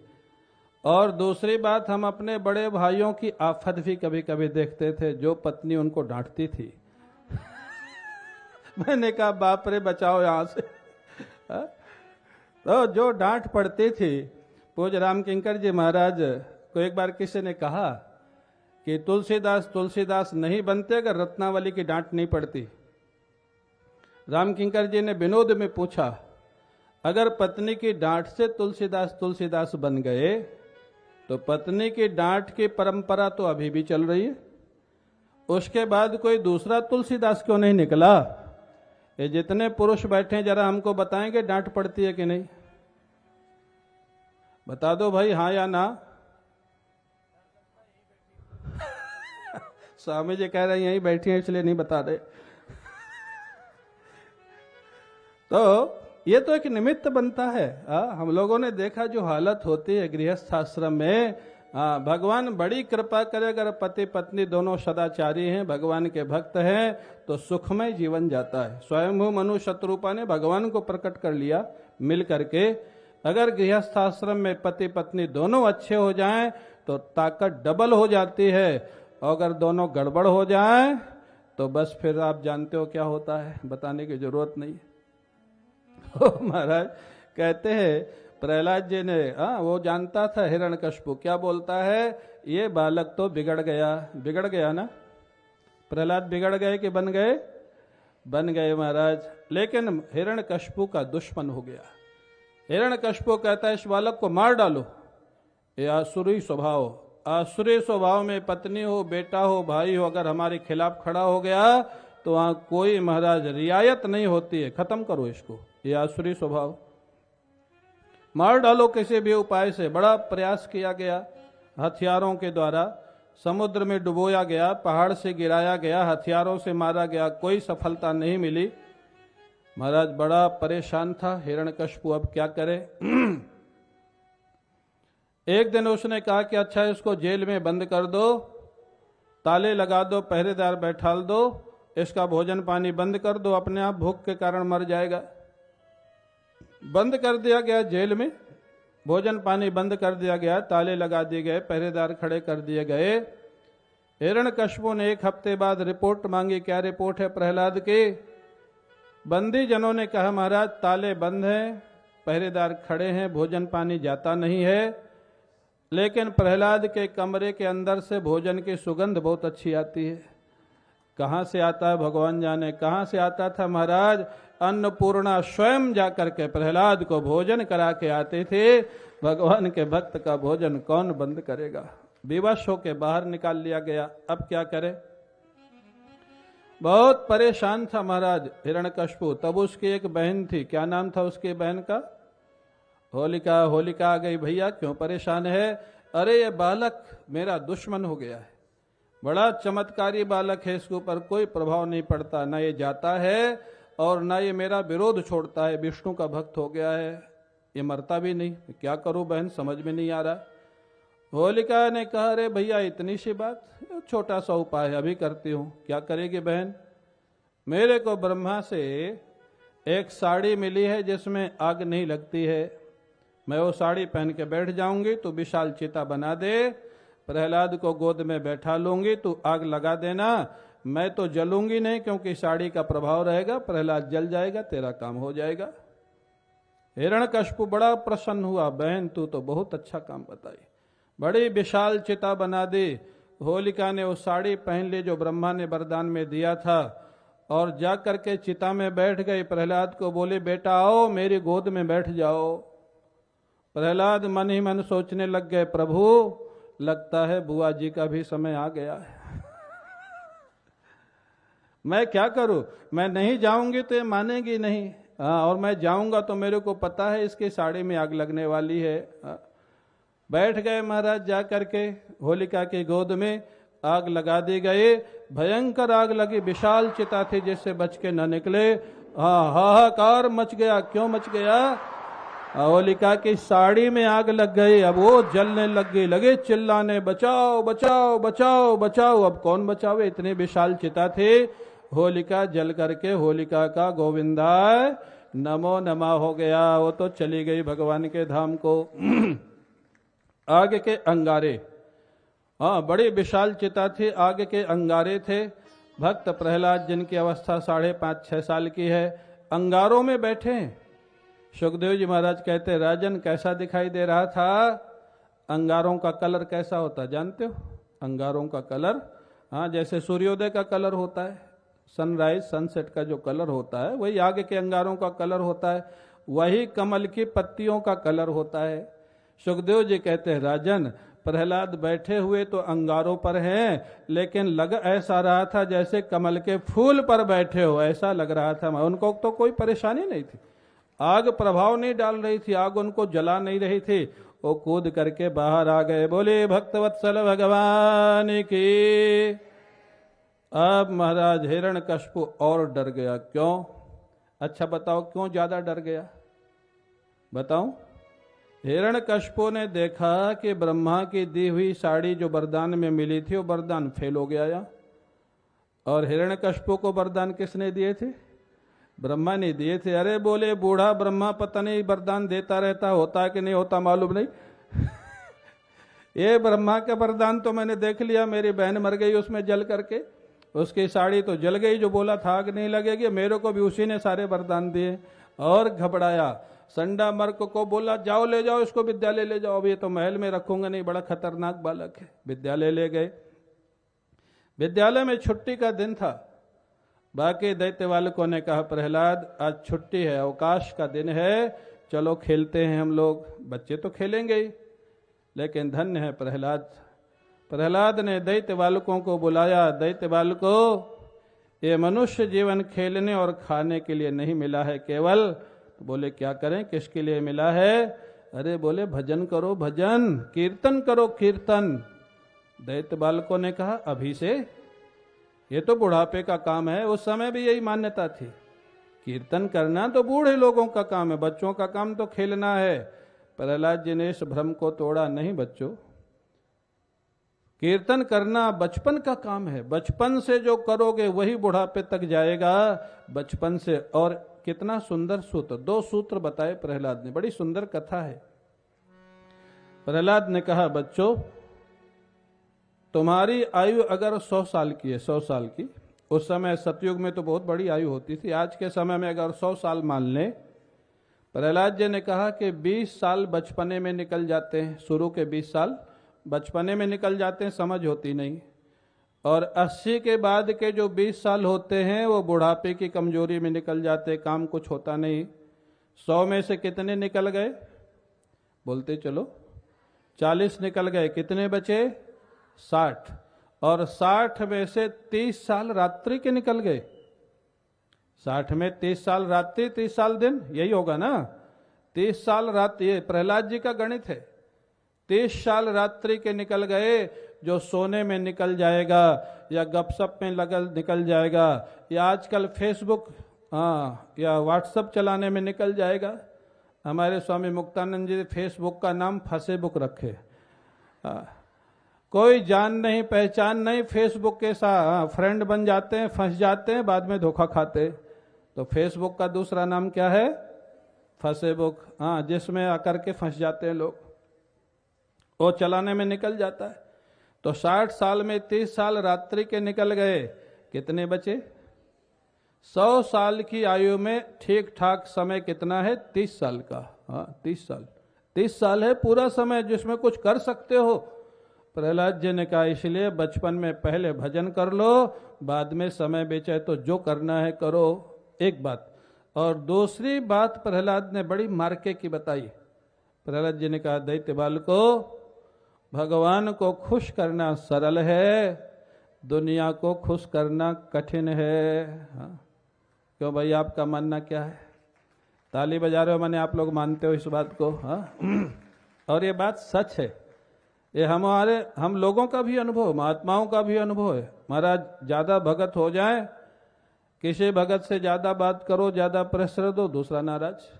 और दूसरी बात, हम अपने बड़े भाइयों की आफत भी कभी कभी देखते थे, जो पत्नी उनको डांटती थी। मैंने कहा बाप रे बचाओ यहां से। तो जो डांट पड़ती थी, पूज्य राम किंकर जी महाराज को एक बार किसी ने कहा कि तुलसीदास नहीं बनते अगर रत्नावली की डांट नहीं पड़ती। राम किंकर जी ने विनोद में पूछा, अगर पत्नी की डांट से तुलसीदास बन गए तो पत्नी की डांट की परंपरा तो अभी भी चल रही है, उसके बाद कोई दूसरा तुलसीदास क्यों नहीं निकला? ये जितने पुरुष बैठे हैं जरा हमको बताएंगे डांट पड़ती है कि नहीं? बता दो भाई, हाँ या ना। स्वामी जी कह रहे हैं यहीं बैठी हैं इसलिए नहीं बता रहे। तो ये तो एक निमित्त बनता है। हम लोगों ने देखा जो हालत होती है गृहस्थ आश्रम में, भगवान बड़ी कृपा करे अगर पति पत्नी दोनों सदाचारी हैं, भगवान के भक्त हैं, तो सुखमय जीवन जाता है। स्वयंभू मनु शत्रुपा ने भगवान को प्रकट कर लिया मिल करके। अगर गृहस्थ आश्रम में पति पत्नी दोनों अच्छे हो जाएं तो ताकत डबल हो जाती है, और अगर दोनों गड़बड़ हो जाएं तो बस फिर आप जानते हो क्या होता है, बताने की जरूरत नहीं। महाराज कहते हैं प्रहलाद जी ने, वो जानता था हिरण्यकश्यप क्या बोलता है, ये बालक तो बिगड़ गया ना। प्रहलाद बिगड़ गए कि बन गए? बन गए महाराज। लेकिन हिरण्यकश्यप का दुश्मन हो गया। हिरण्यकश्यप कहता है इस बालक को मार डालो, ये आसुरी स्वभाव, आसुरी स्वभाव में पत्नी हो, बेटा हो, भाई हो, अगर हमारे खिलाफ खड़ा हो गया तो वहां कोई महाराज रियायत नहीं होती है। खत्म करो इसको, ये आसुरी स्वभाव। मार डालो किसी भी उपाय से। बड़ा प्रयास किया गया, हथियारों के द्वारा समुद्र में डुबोया गया, पहाड़ से गिराया गया, हथियारों से मारा गया, कोई सफलता नहीं मिली। महाराज बड़ा परेशान था हिरण्यकशिपु, अब क्या करे। एक दिन उसने कहा कि अच्छा इसको जेल में बंद कर दो, ताले लगा दो, पहरेदार बैठाल दो, इसका भोजन पानी बंद कर दो, अपने आप भूख के कारण मर जाएगा। बंद कर दिया गया जेल में, भोजन पानी बंद कर दिया गया, ताले लगा दिए गए, पहरेदार खड़े कर दिए गए। हिरण्यकशिपु ने 1 हफ्ते बाद रिपोर्ट मांगी। क्या रिपोर्ट है प्रहलाद की? बंदी जनों ने कहा महाराज ताले बंद हैं, पहरेदार खड़े हैं, भोजन पानी जाता नहीं है, लेकिन प्रहलाद के कमरे के अंदर से भोजन की सुगंध बहुत अच्छी आती है। कहाँ से आता है भगवान जाने, कहाँ से आता था महाराज। अन्नपूर्णा स्वयं जाकर के प्रहलाद को भोजन करा के आते थे। भगवान के भक्त का भोजन कौन बंद करेगा। विवश होके बाहर निकाल लिया गया। अब क्या करे, बहुत परेशान था महाराज हिरण्यकशिपु। तब उसकी एक बहन थी, क्या नाम था उसकी बहन का? होलिका। होलिका आ गई, भैया क्यों परेशान है? अरे ये बालक मेरा दुश्मन हो गया है, बड़ा चमत्कारी बालक है, इसके ऊपर कोई प्रभाव नहीं पड़ता, ना ये जाता है और ना ये मेरा विरोध छोड़ता है, विष्णु का भक्त हो गया है, ये मरता भी नहीं, क्या करूं बहन, समझ में नहीं आ रहा। होलिका ने कहा अरे भैया इतनी सी बात, छोटा सा उपाय है, अभी करती हूं। क्या करेगी बहन? मेरे को ब्रह्मा से एक साड़ी मिली है जिसमें आग नहीं लगती है, मैं वो साड़ी पहन के बैठ जाऊंगी, तो विशाल चिता बना दे, प्रहलाद को गोद में बैठा लूंगी, तू आग लगा देना, मैं तो जलूंगी नहीं क्योंकि साड़ी का प्रभाव रहेगा, प्रहलाद जल जाएगा, तेरा काम हो जाएगा। हिरण्यकशिपु बड़ा प्रसन्न हुआ, बहन तू तो बहुत अच्छा काम बताई, बड़ी विशाल चिता बना दी। होलिका ने वो साड़ी पहन ली जो ब्रह्मा ने वरदान में दिया था, और जा करके चिता में बैठ गई। प्रहलाद को बोले बेटा आओ मेरी गोद में बैठ जाओ। प्रहलाद मन ही मन सोचने लग गए, प्रभु लगता है बुआ जी का भी समय आ गया है। मैं क्या करूं, मैं नहीं जाऊंगी तो ये मानेगी नहीं, और मैं जाऊंगा तो मेरे को पता है इसकी साड़ी में आग लगने वाली है। बैठ गए महाराज, जा करके होलिका की गोद में आग लगा दी गई। भयंकर आग लगी, विशाल चिता थी जिससे बच के न निकले। हाहाकार मच गया। क्यों मच गया? होलिका की साड़ी में आग लग गई, अब वो जलने लग गई, लगे चिल्लाने बचाओ बचाओ बचाओ बचाओ। अब कौन बचावे, इतनी विशाल चिता थी। होलिका जल करके होलिका का गोविंदाय नमो नमः हो गया, वो तो चली गई भगवान के धाम को। आगे के अंगारे, बड़ी विशाल चिता थी, आगे के अंगारे थे। भक्त प्रहलाद जिनकी अवस्था 5.5-6 साल की है, अंगारों में बैठे। सुखदेव जी महाराज कहते राजन कैसा दिखाई दे रहा था? अंगारों का कलर कैसा होता जानते हो? अंगारों का कलर जैसे सूर्योदय का कलर होता है, सनराइज सनसेट का जो कलर होता है वही आगे के अंगारों का कलर होता है, वही कमल की पत्तियों का कलर होता है। सुखदेव जी कहते हैं राजन प्रहलाद बैठे हुए तो अंगारों पर हैं, लेकिन लग ऐसा रहा था जैसे कमल के फूल पर बैठे हो, ऐसा लग रहा था। उनको तो कोई परेशानी नहीं थी, आग प्रभाव नहीं डाल रही थी, आग उनको जला नहीं रही थी, वो कूद करके बाहर आ गए। बोले भक्तवत्सल भगवान की। अब महाराज हिरण्यकशिपु और डर गया। क्यों? अच्छा बताओ क्यों ज्यादा डर गया, बताऊं? हिरण्यकशिपु ने देखा कि ब्रह्मा की दी हुई साड़ी जो वरदान में मिली थी वो वरदान फेल हो गया। और हिरण्यकशिपु को वरदान किसने दिए थे? ब्रह्मा ने दिए थे। अरे बोले बूढ़ा ब्रह्मा पता नहीं वरदान देता रहता, होता कि नहीं होता मालूम नहीं। ये ब्रह्मा का वरदान तो मैंने देख लिया, मेरी बहन मर गई उसमें जल करके, उसकी साड़ी तो जल गई, जो बोला था आग नहीं लगेगी, मेरे को भी उसी ने सारे वरदान दिए। और घबराया। संडा मर्क को बोला जाओ ले जाओ इसको विद्यालय ले जाओ, अब ये तो महल में रखूंगा नहीं, बड़ा खतरनाक बालक है। विद्यालय ले गए। विद्यालय में छुट्टी का दिन था। बाकी दैत्य बालकों ने कहा प्रहलाद आज छुट्टी है, अवकाश का दिन है, चलो खेलते हैं हम लोग। बच्चे तो खेलेंगे ही, लेकिन धन्य है प्रहलाद, प्रहलाद ने दैत्य बालकों को बुलाया। दैत्य बालकों, ये मनुष्य जीवन खेलने और खाने के लिए नहीं मिला है केवल। तो बोले क्या करें, किसके लिए मिला है? अरे बोले भजन करो, भजन कीर्तन करो, कीर्तन। दैत्य बालकों ने कहा अभी से? ये तो बुढ़ापे का काम है। उस समय भी यही मान्यता थी, कीर्तन करना तो बूढ़े लोगों का काम है, बच्चों का काम तो खेलना है। प्रहलाद जी ने इस भ्रम को तोड़ा। नहीं बच्चों, कीर्तन करना बचपन का काम है। बचपन से जो करोगे वही बुढ़ापे तक जाएगा, बचपन से। और कितना सुंदर सूत्र, 2 सूत्र बताए प्रहलाद ने, बड़ी सुंदर कथा है। प्रहलाद ने कहा बच्चों, तुम्हारी आयु अगर 100 साल की है, 100 साल की, उस समय सतयुग में तो बहुत बड़ी आयु होती थी, आज के समय में अगर 100 साल मान लें। प्रहलाद जी ने कहा कि 20 साल बचपने में निकल जाते हैं, शुरू के 20 साल बचपने में निकल जाते हैं, समझ होती नहीं। और 80 के बाद के जो 20 साल होते हैं वो बुढ़ापे की कमजोरी में निकल जाते, काम कुछ होता नहीं। 100 में से कितने निकल गए? बोलते चलो। 40 निकल गए, कितने बचे? 60। और 60 में से 30 साल रात्रि के निकल गए। 60 में 30 साल रात्रि, 30 साल दिन, यही होगा ना? 30 साल रात्रि, ये प्रहलाद जी का गणित है। 30 साल रात्रि के निकल गए, जो सोने में निकल जाएगा या गपशप में निकल जाएगा या आजकल फेसबुक या व्हाट्सएप चलाने में निकल जाएगा। हमारे स्वामी मुक्तानंद जी फेसबुक का नाम फसेबुक रखे। कोई जान नहीं पहचान नहीं, फेसबुक के साथ फ्रेंड बन जाते हैं, फंस जाते हैं, बाद में धोखा खाते। तो फेसबुक का दूसरा नाम क्या है? फसेबुक। जिसमें आकर के फंस जाते हैं लोग, वो चलाने में निकल जाता है। तो 60 साल में 30 साल रात्रि के निकल गए, कितने बचे? 100 साल की आयु में ठीक ठाक समय कितना है? 30 साल का। 30 साल, 30 साल है पूरा समय जिसमें कुछ कर सकते हो। प्रहलाद जी ने कहा इसलिए बचपन में पहले भजन कर लो, बाद में समय बेचे तो जो करना है करो। एक बात। और दूसरी बात प्रहलाद ने बड़ी मार्के की बताई। प्रहलाद जी ने कहा दैत्य बालको, भगवान को खुश करना सरल है, दुनिया को खुश करना कठिन है। क्यों भाई, आपका मानना क्या है? ताली बजा रहे हो, माने आप लोग मानते हो इस बात को? और ये बात सच है, ये हम लोगों का भी अनुभव, महात्माओं का भी अनुभव है। महाराज ज्यादा भगत हो जाए, किसी भगत से ज्यादा बात करो, ज्यादा प्रेशर दो, दूसरा नाराज।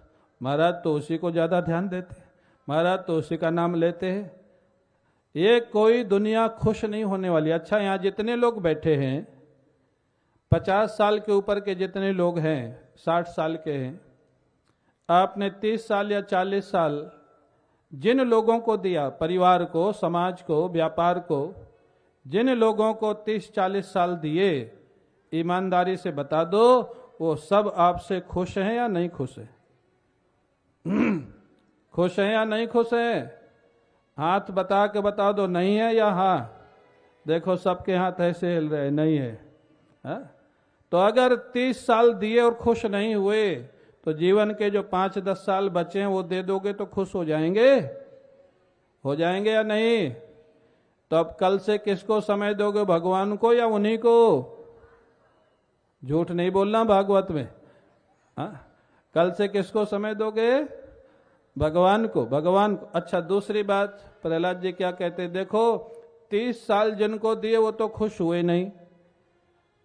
महाराज तो उसी को ज्यादा ध्यान देते, महाराज तो उसी का नाम लेते हैं। ये कोई दुनिया खुश नहीं होने वाली। अच्छा, यहाँ जितने लोग बैठे हैं, 50 साल के ऊपर के जितने लोग हैं, 60 साल के हैं, आपने 30 साल या 40 साल जिन लोगों को दिया, परिवार को, समाज को, व्यापार को, जिन लोगों को 30-40 साल दिए, ईमानदारी से बता दो वो सब आपसे खुश हैं या नहीं खुश हैं? खुश हैं या नहीं खुश हैं? हाथ बता के बता दो, नहीं है या हाँ? देखो सबके हाथ ऐसे हिल रहे, नहीं है। तो अगर 30 साल दिए और खुश नहीं हुए, तो जीवन के जो 5-10 साल बचे हैं वो दे दोगे तो खुश हो जाएंगे? हो जाएंगे या नहीं? तो अब कल से किसको समय दोगे, भगवान को या उन्हीं को? झूठ नहीं बोलना भागवत में। कल से किसको समय दोगे? भगवान को, भगवान को। अच्छा, दूसरी बात प्रहलाद जी क्या कहते, देखो 30 साल जिनको दिए वो तो खुश हुए नहीं,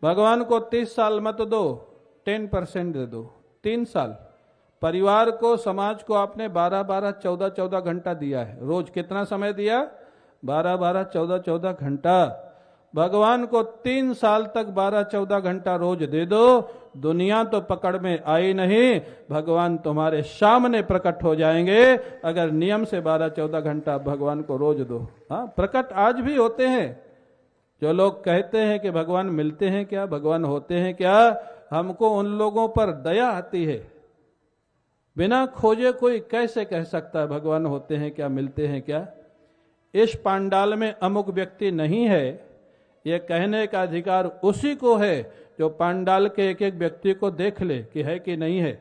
भगवान को 30 साल मत दो, 10% दे दो। 3 साल परिवार को, समाज को आपने 12-12, 14-14 घंटा दिया है। रोज कितना समय दिया? 12-12, 14-14 घंटा। भगवान को 3 साल तक 12-14 घंटा रोज दे दो, दुनिया तो पकड़ में आई नहीं, भगवान तुम्हारे सामने प्रकट हो जाएंगे अगर नियम से 12-14 घंटा भगवान को रोज दो। प्रकट आज भी होते हैं। जो लोग कहते हैं कि भगवान मिलते हैं क्या, भगवान होते हैं क्या, हमको उन लोगों पर दया आती है। बिना खोजे कोई कैसे कह सकता है भगवान होते हैं क्या, मिलते हैं क्या? इस पांडाल में अमुक व्यक्ति नहीं है, यह कहने का अधिकार उसी को है जो पांडाल के एक एक व्यक्ति को देख ले कि है कि नहीं है।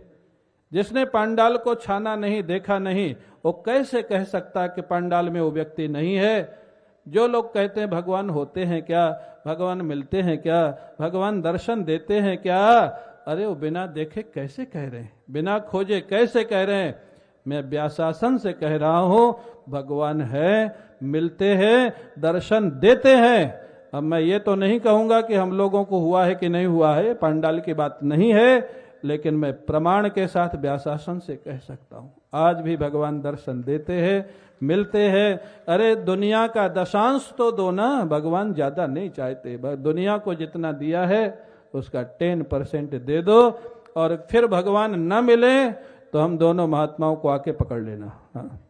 जिसने पांडाल को छाना नहीं, देखा नहीं, वो कैसे कह सकता है कि पांडाल में वो व्यक्ति नहीं है? जो लोग कहते हैं भगवान होते हैं क्या, भगवान मिलते हैं क्या, भगवान दर्शन देते हैं क्या, अरे वो बिना देखे कैसे कह रहे हैं, बिना खोजे कैसे कह रहे हैं। मैं व्यासासन से कह रहा हूं भगवान है, मिलते हैं, दर्शन देते हैं। अब मैं ये तो नहीं कहूंगा कि हम लोगों को हुआ है कि नहीं हुआ है, पांडाल की बात नहीं है, लेकिन मैं प्रमाण के साथ व्यासासन से कह सकता हूं आज भी भगवान दर्शन देते हैं, मिलते हैं। अरे दुनिया का दशांश तो दो ना, भगवान ज्यादा नहीं चाहते, दुनिया को जितना दिया है उसका 10% दे दो, और फिर भगवान न मिले तो हम दोनों महात्माओं को आके पकड़ लेना। हाँ,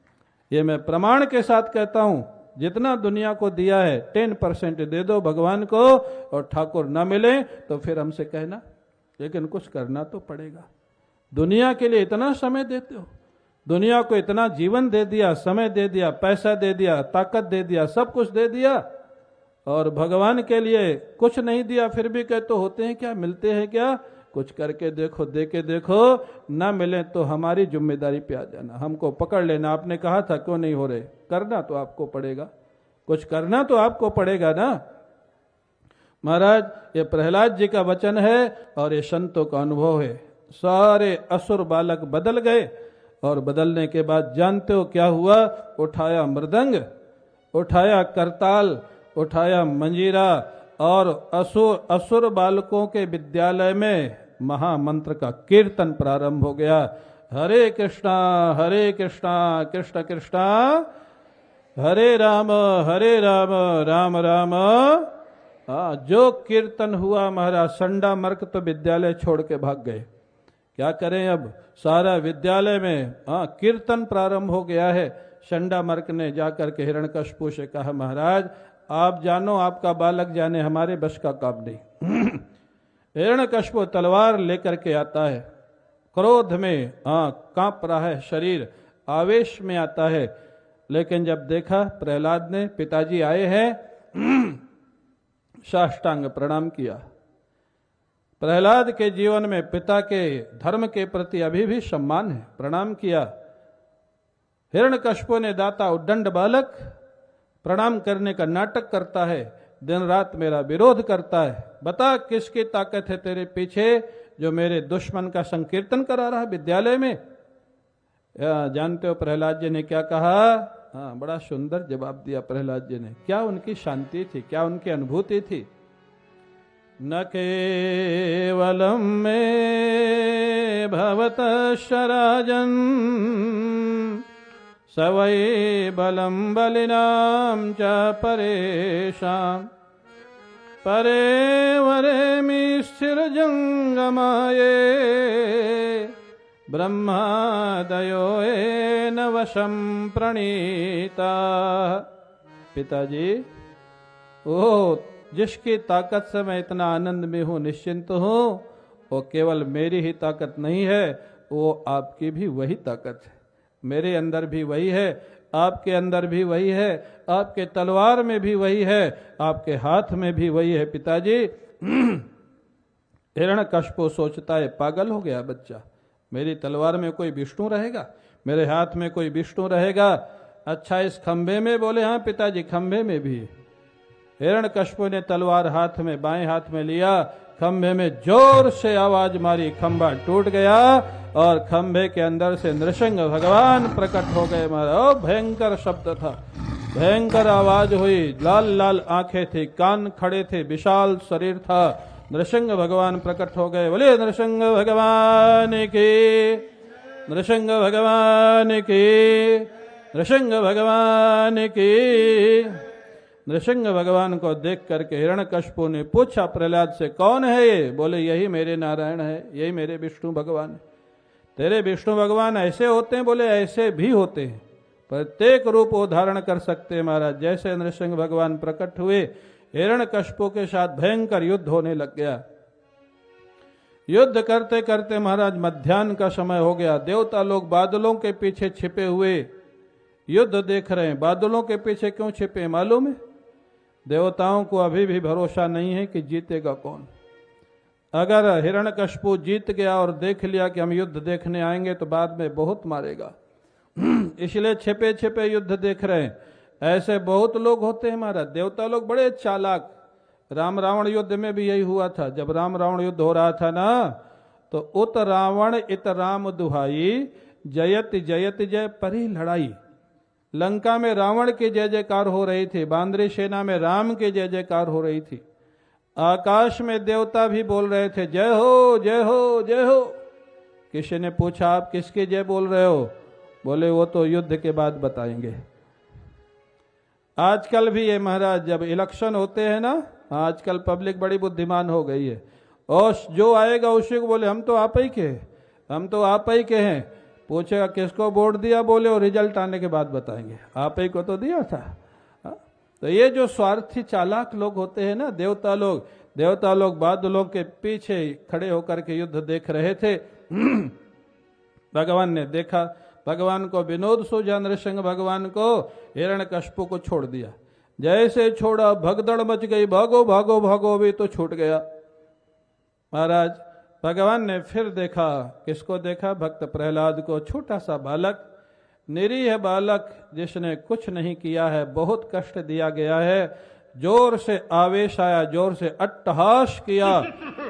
ये मैं प्रमाण के साथ कहता हूं, जितना दुनिया को दिया है 10% दे दो भगवान को, और ठाकुर न मिले तो फिर हमसे कहना, लेकिन कुछ करना तो पड़ेगा। दुनिया के लिए इतना समय देते हो, दुनिया को इतना जीवन दे दिया, समय दे दिया, पैसा दे दिया, ताकत दे दिया, सब कुछ दे दिया, और भगवान के लिए कुछ नहीं दिया, फिर भी कहते होते हैं क्या, मिलते हैं क्या। कुछ करके देखो, दे के देखो, ना मिले तो हमारी जिम्मेदारी पे आ जाना, हमको पकड़ लेना। आपने कहा था क्यों नहीं हो रहे, करना तो आपको पड़ेगा, कुछ करना तो आपको पड़ेगा ना। महाराज ये प्रहलाद जी का वचन है और ये संतों का अनुभव है। सारे असुर बालक बदल गए, और बदलने के बाद जानते हो क्या हुआ, उठाया मृदंग, उठाया करताल, उठाया मंजीरा, और असुर बालकों के विद्यालय में महामंत्र का कीर्तन प्रारंभ हो गया। हरे कृष्णा कृष्ण कृष्णा हरे राम राम राम। जो कीर्तन हुआ महाराज, संडा मर्क तो विद्यालय छोड़ के भाग गए। क्या करें अब, सारा विद्यालय में कीर्तन प्रारंभ हो गया है। संडा मर्क ने जाकर के हिरण्यकशिपु से कहा, महाराज आप जानो, आपका बालक जाने, हमारे बस का काम नहीं। हिरण्यकशिपु तलवार लेकर के आता है, क्रोध में कांप रहा है शरीर, आवेश में आता है। लेकिन जब देखा प्रहलाद ने, पिताजी आए हैं, साष्टांग प्रणाम किया। प्रहलाद के जीवन में पिता के धर्म के प्रति अभी भी सम्मान है, प्रणाम किया। हिरण्यकशिपु ने दाता उद्दंड बालक प्रणाम करने का नाटक करता है, दिन रात मेरा विरोध करता है, बता किसकी ताकत है तेरे पीछे जो मेरे दुश्मन का संकीर्तन करा रहा विद्यालय में। जानते हो प्रहलाद जी ने क्या कहा? बड़ा सुंदर जवाब दिया प्रहलाद जी ने। क्या उनकी शांति थी, क्या उनकी अनुभूति थी। न केवलम में भवतश्च राजन् सवै बलम बलिनाम च परेशाम परे वरे मी स्थिर जंगमाये ब्रह्मादयो न वशम प्रणीता। पिताजी, ओ जिसकी ताकत से मैं इतना आनंद में हूँ, निश्चिंत हूँ, वो केवल मेरी ही ताकत नहीं है, वो आपकी भी वही ताकत है। मेरे अंदर भी वही है, आपके अंदर भी वही है, आपके तलवार में भी वही है, आपके हाथ में भी वही है। पिताजी, हिरण्यकशिपु सोचता है पागल हो गया बच्चा, मेरी तलवार में कोई विष्णु रहेगा, मेरे हाथ में कोई विष्णु रहेगा। अच्छा इस खंभे में? बोले हाँ पिताजी, खंभे में भी। हिरण्यकशिपु ने तलवार हाथ में, बाएं हाथ में लिया, खंभे में जोर से आवाज मारी, खंभा टूट गया और खंभे के अंदर से नृसिंह भगवान प्रकट हो गए। महाराज भयंकर शब्द था, भयंकर आवाज हुई, लाल लाल आंखें थी, कान खड़े थे, विशाल शरीर था। नृसिंह भगवान प्रकट हो गए। बोले नृसिंह भगवान की, नृसिंह भगवान की, नृसिंह भगवान की। नृसिंह भगवान को देख करके हिरण्यकशिपु ने पूछा प्रहलाद से, कौन है ये? बोले यही मेरे नारायण है, यही मेरे विष्णु भगवान है। तेरे विष्णु भगवान ऐसे होते हैं? बोले ऐसे भी होते हैं, प्रत्येक रूप वो धारण कर सकते हैं महाराज। जैसे नृसिंह भगवान प्रकट हुए, हिरण्यकशिपु के साथ भयंकर युद्ध होने लग गया। युद्ध करते करते महाराज मध्याह्न का समय हो गया। देवता लोग बादलों के पीछे छिपे हुए युद्ध देख रहे हैं। बादलों के पीछे क्यों छिपे मालूम है? देवताओं को अभी भी भरोसा नहीं है कि जीतेगा कौन। अगर हिरण्यकशिपु जीत गया और देख लिया कि हम युद्ध देखने आएंगे तो बाद में बहुत मारेगा, इसलिए छिपे छिपे युद्ध देख रहे हैं। ऐसे बहुत लोग होते हैं महाराज। देवता लोग बड़े चालाक। राम रावण युद्ध में भी यही हुआ था। जब राम रावण युद्ध हो रहा था ना, तो उत रावण इत राम दुहाई, जयत जयत जय परी लड़ाई। लंका में रावण की जय जयकार हो रही थी, बांद्री सेना में राम की जय जयकार हो रही थी। आकाश में देवता भी बोल रहे थे जय हो जय हो जय हो। किसी ने पूछा आप किसकी जय बोल रहे हो? बोले वो तो युद्ध के बाद बताएंगे। आजकल भी ये महाराज जब इलेक्शन होते हैं ना, आजकल पब्लिक बड़ी बुद्धिमान हो गई है, और जो आएगा उसी को बोले हम तो आप ही के, हम तो आप ही के हैं। पूछेगा किसको वोट दिया? बोले और रिजल्ट आने के बाद बताएंगे, आप ही को तो दिया था। तो ये जो स्वार्थी चालाक लोग होते हैं ना, देवता लोग बादलों के पीछे खड़े होकर के युद्ध देख रहे थे। भगवान ने देखा, भगवान को विनोद सूझा, नृसिंह भगवान को हिरण्यकश्यप को छोड़ दिया। जैसे छोड़ा भगदड़ मच गई, भागो भागो भागो, भी तो छूट गया। महाराज भगवान ने फिर देखा, किसको देखा? भक्त प्रहलाद को। छोटा सा बालक, निरीह बालक, जिसने कुछ नहीं किया है, बहुत कष्ट दिया गया है। जोर से आवेश आया, जोर से अट्टहास किया,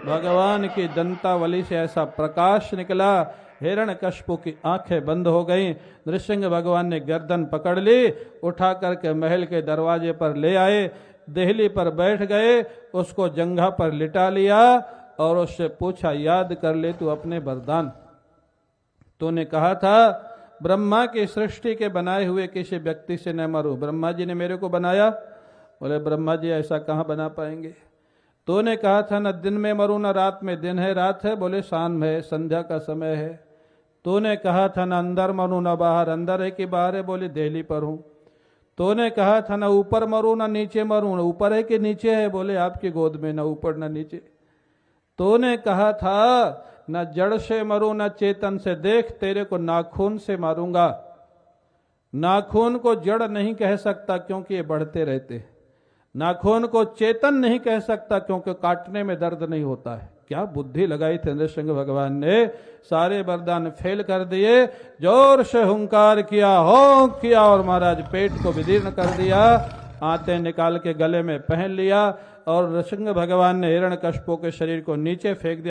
भगवान की दंतावली से ऐसा प्रकाश निकला, हिरण्यकश्यप की आंखें बंद हो गईं। नृसिंह भगवान ने गर्दन पकड़ ली, उठा करके महल के दरवाजे पर ले आए, देहली पर बैठ गए, उसको जंघा पर लिटा लिया और उससे पूछा याद कर ले तू अपने वरदान। तूने कहा था ब्रह्मा की सृष्टि के बनाए हुए किसी व्यक्ति से न मरूं, ब्रह्मा जी ने मेरे को बनाया। बोले ब्रह्मा जी ऐसा कहाँ बना पाएंगे? तूने कहा था न दिन में मरूं न रात में, दिन है रात है? बोले शाम है, संध्या का समय है। तूने कहा था न अंदर मरूं न बाहर, अंदर है कि बाहर है? बोले दिल्ली पर हूं। तूने कहा था न ऊपर मरूं न नीचे मरूं, न ऊपर है कि नीचे है? बोले आपकी गोद में, न ऊपर न नीचे। तूने कहा था न जड़ से मरूं न चेतन से, देख तेरे को नाखून से मारूंगा। नाखून को जड़ नहीं कह सकता क्योंकि ये बढ़ते रहते, नाखून को चेतन नहीं कह सकता क्योंकि काटने में दर्द नहीं होता है। क्या बुद्धि लगाई थी नृसिंह भगवान ने, सारे वरदान फेल कर दिए। जोर से हुंकार किया, होंक किया और महाराज पेट को विदीर्ण कर दिया, आते निकाल के गले में पहन लिया और नृसिंह भगवान ने हिरण्यकश्यप के शरीर को नीचे फेंक दिया।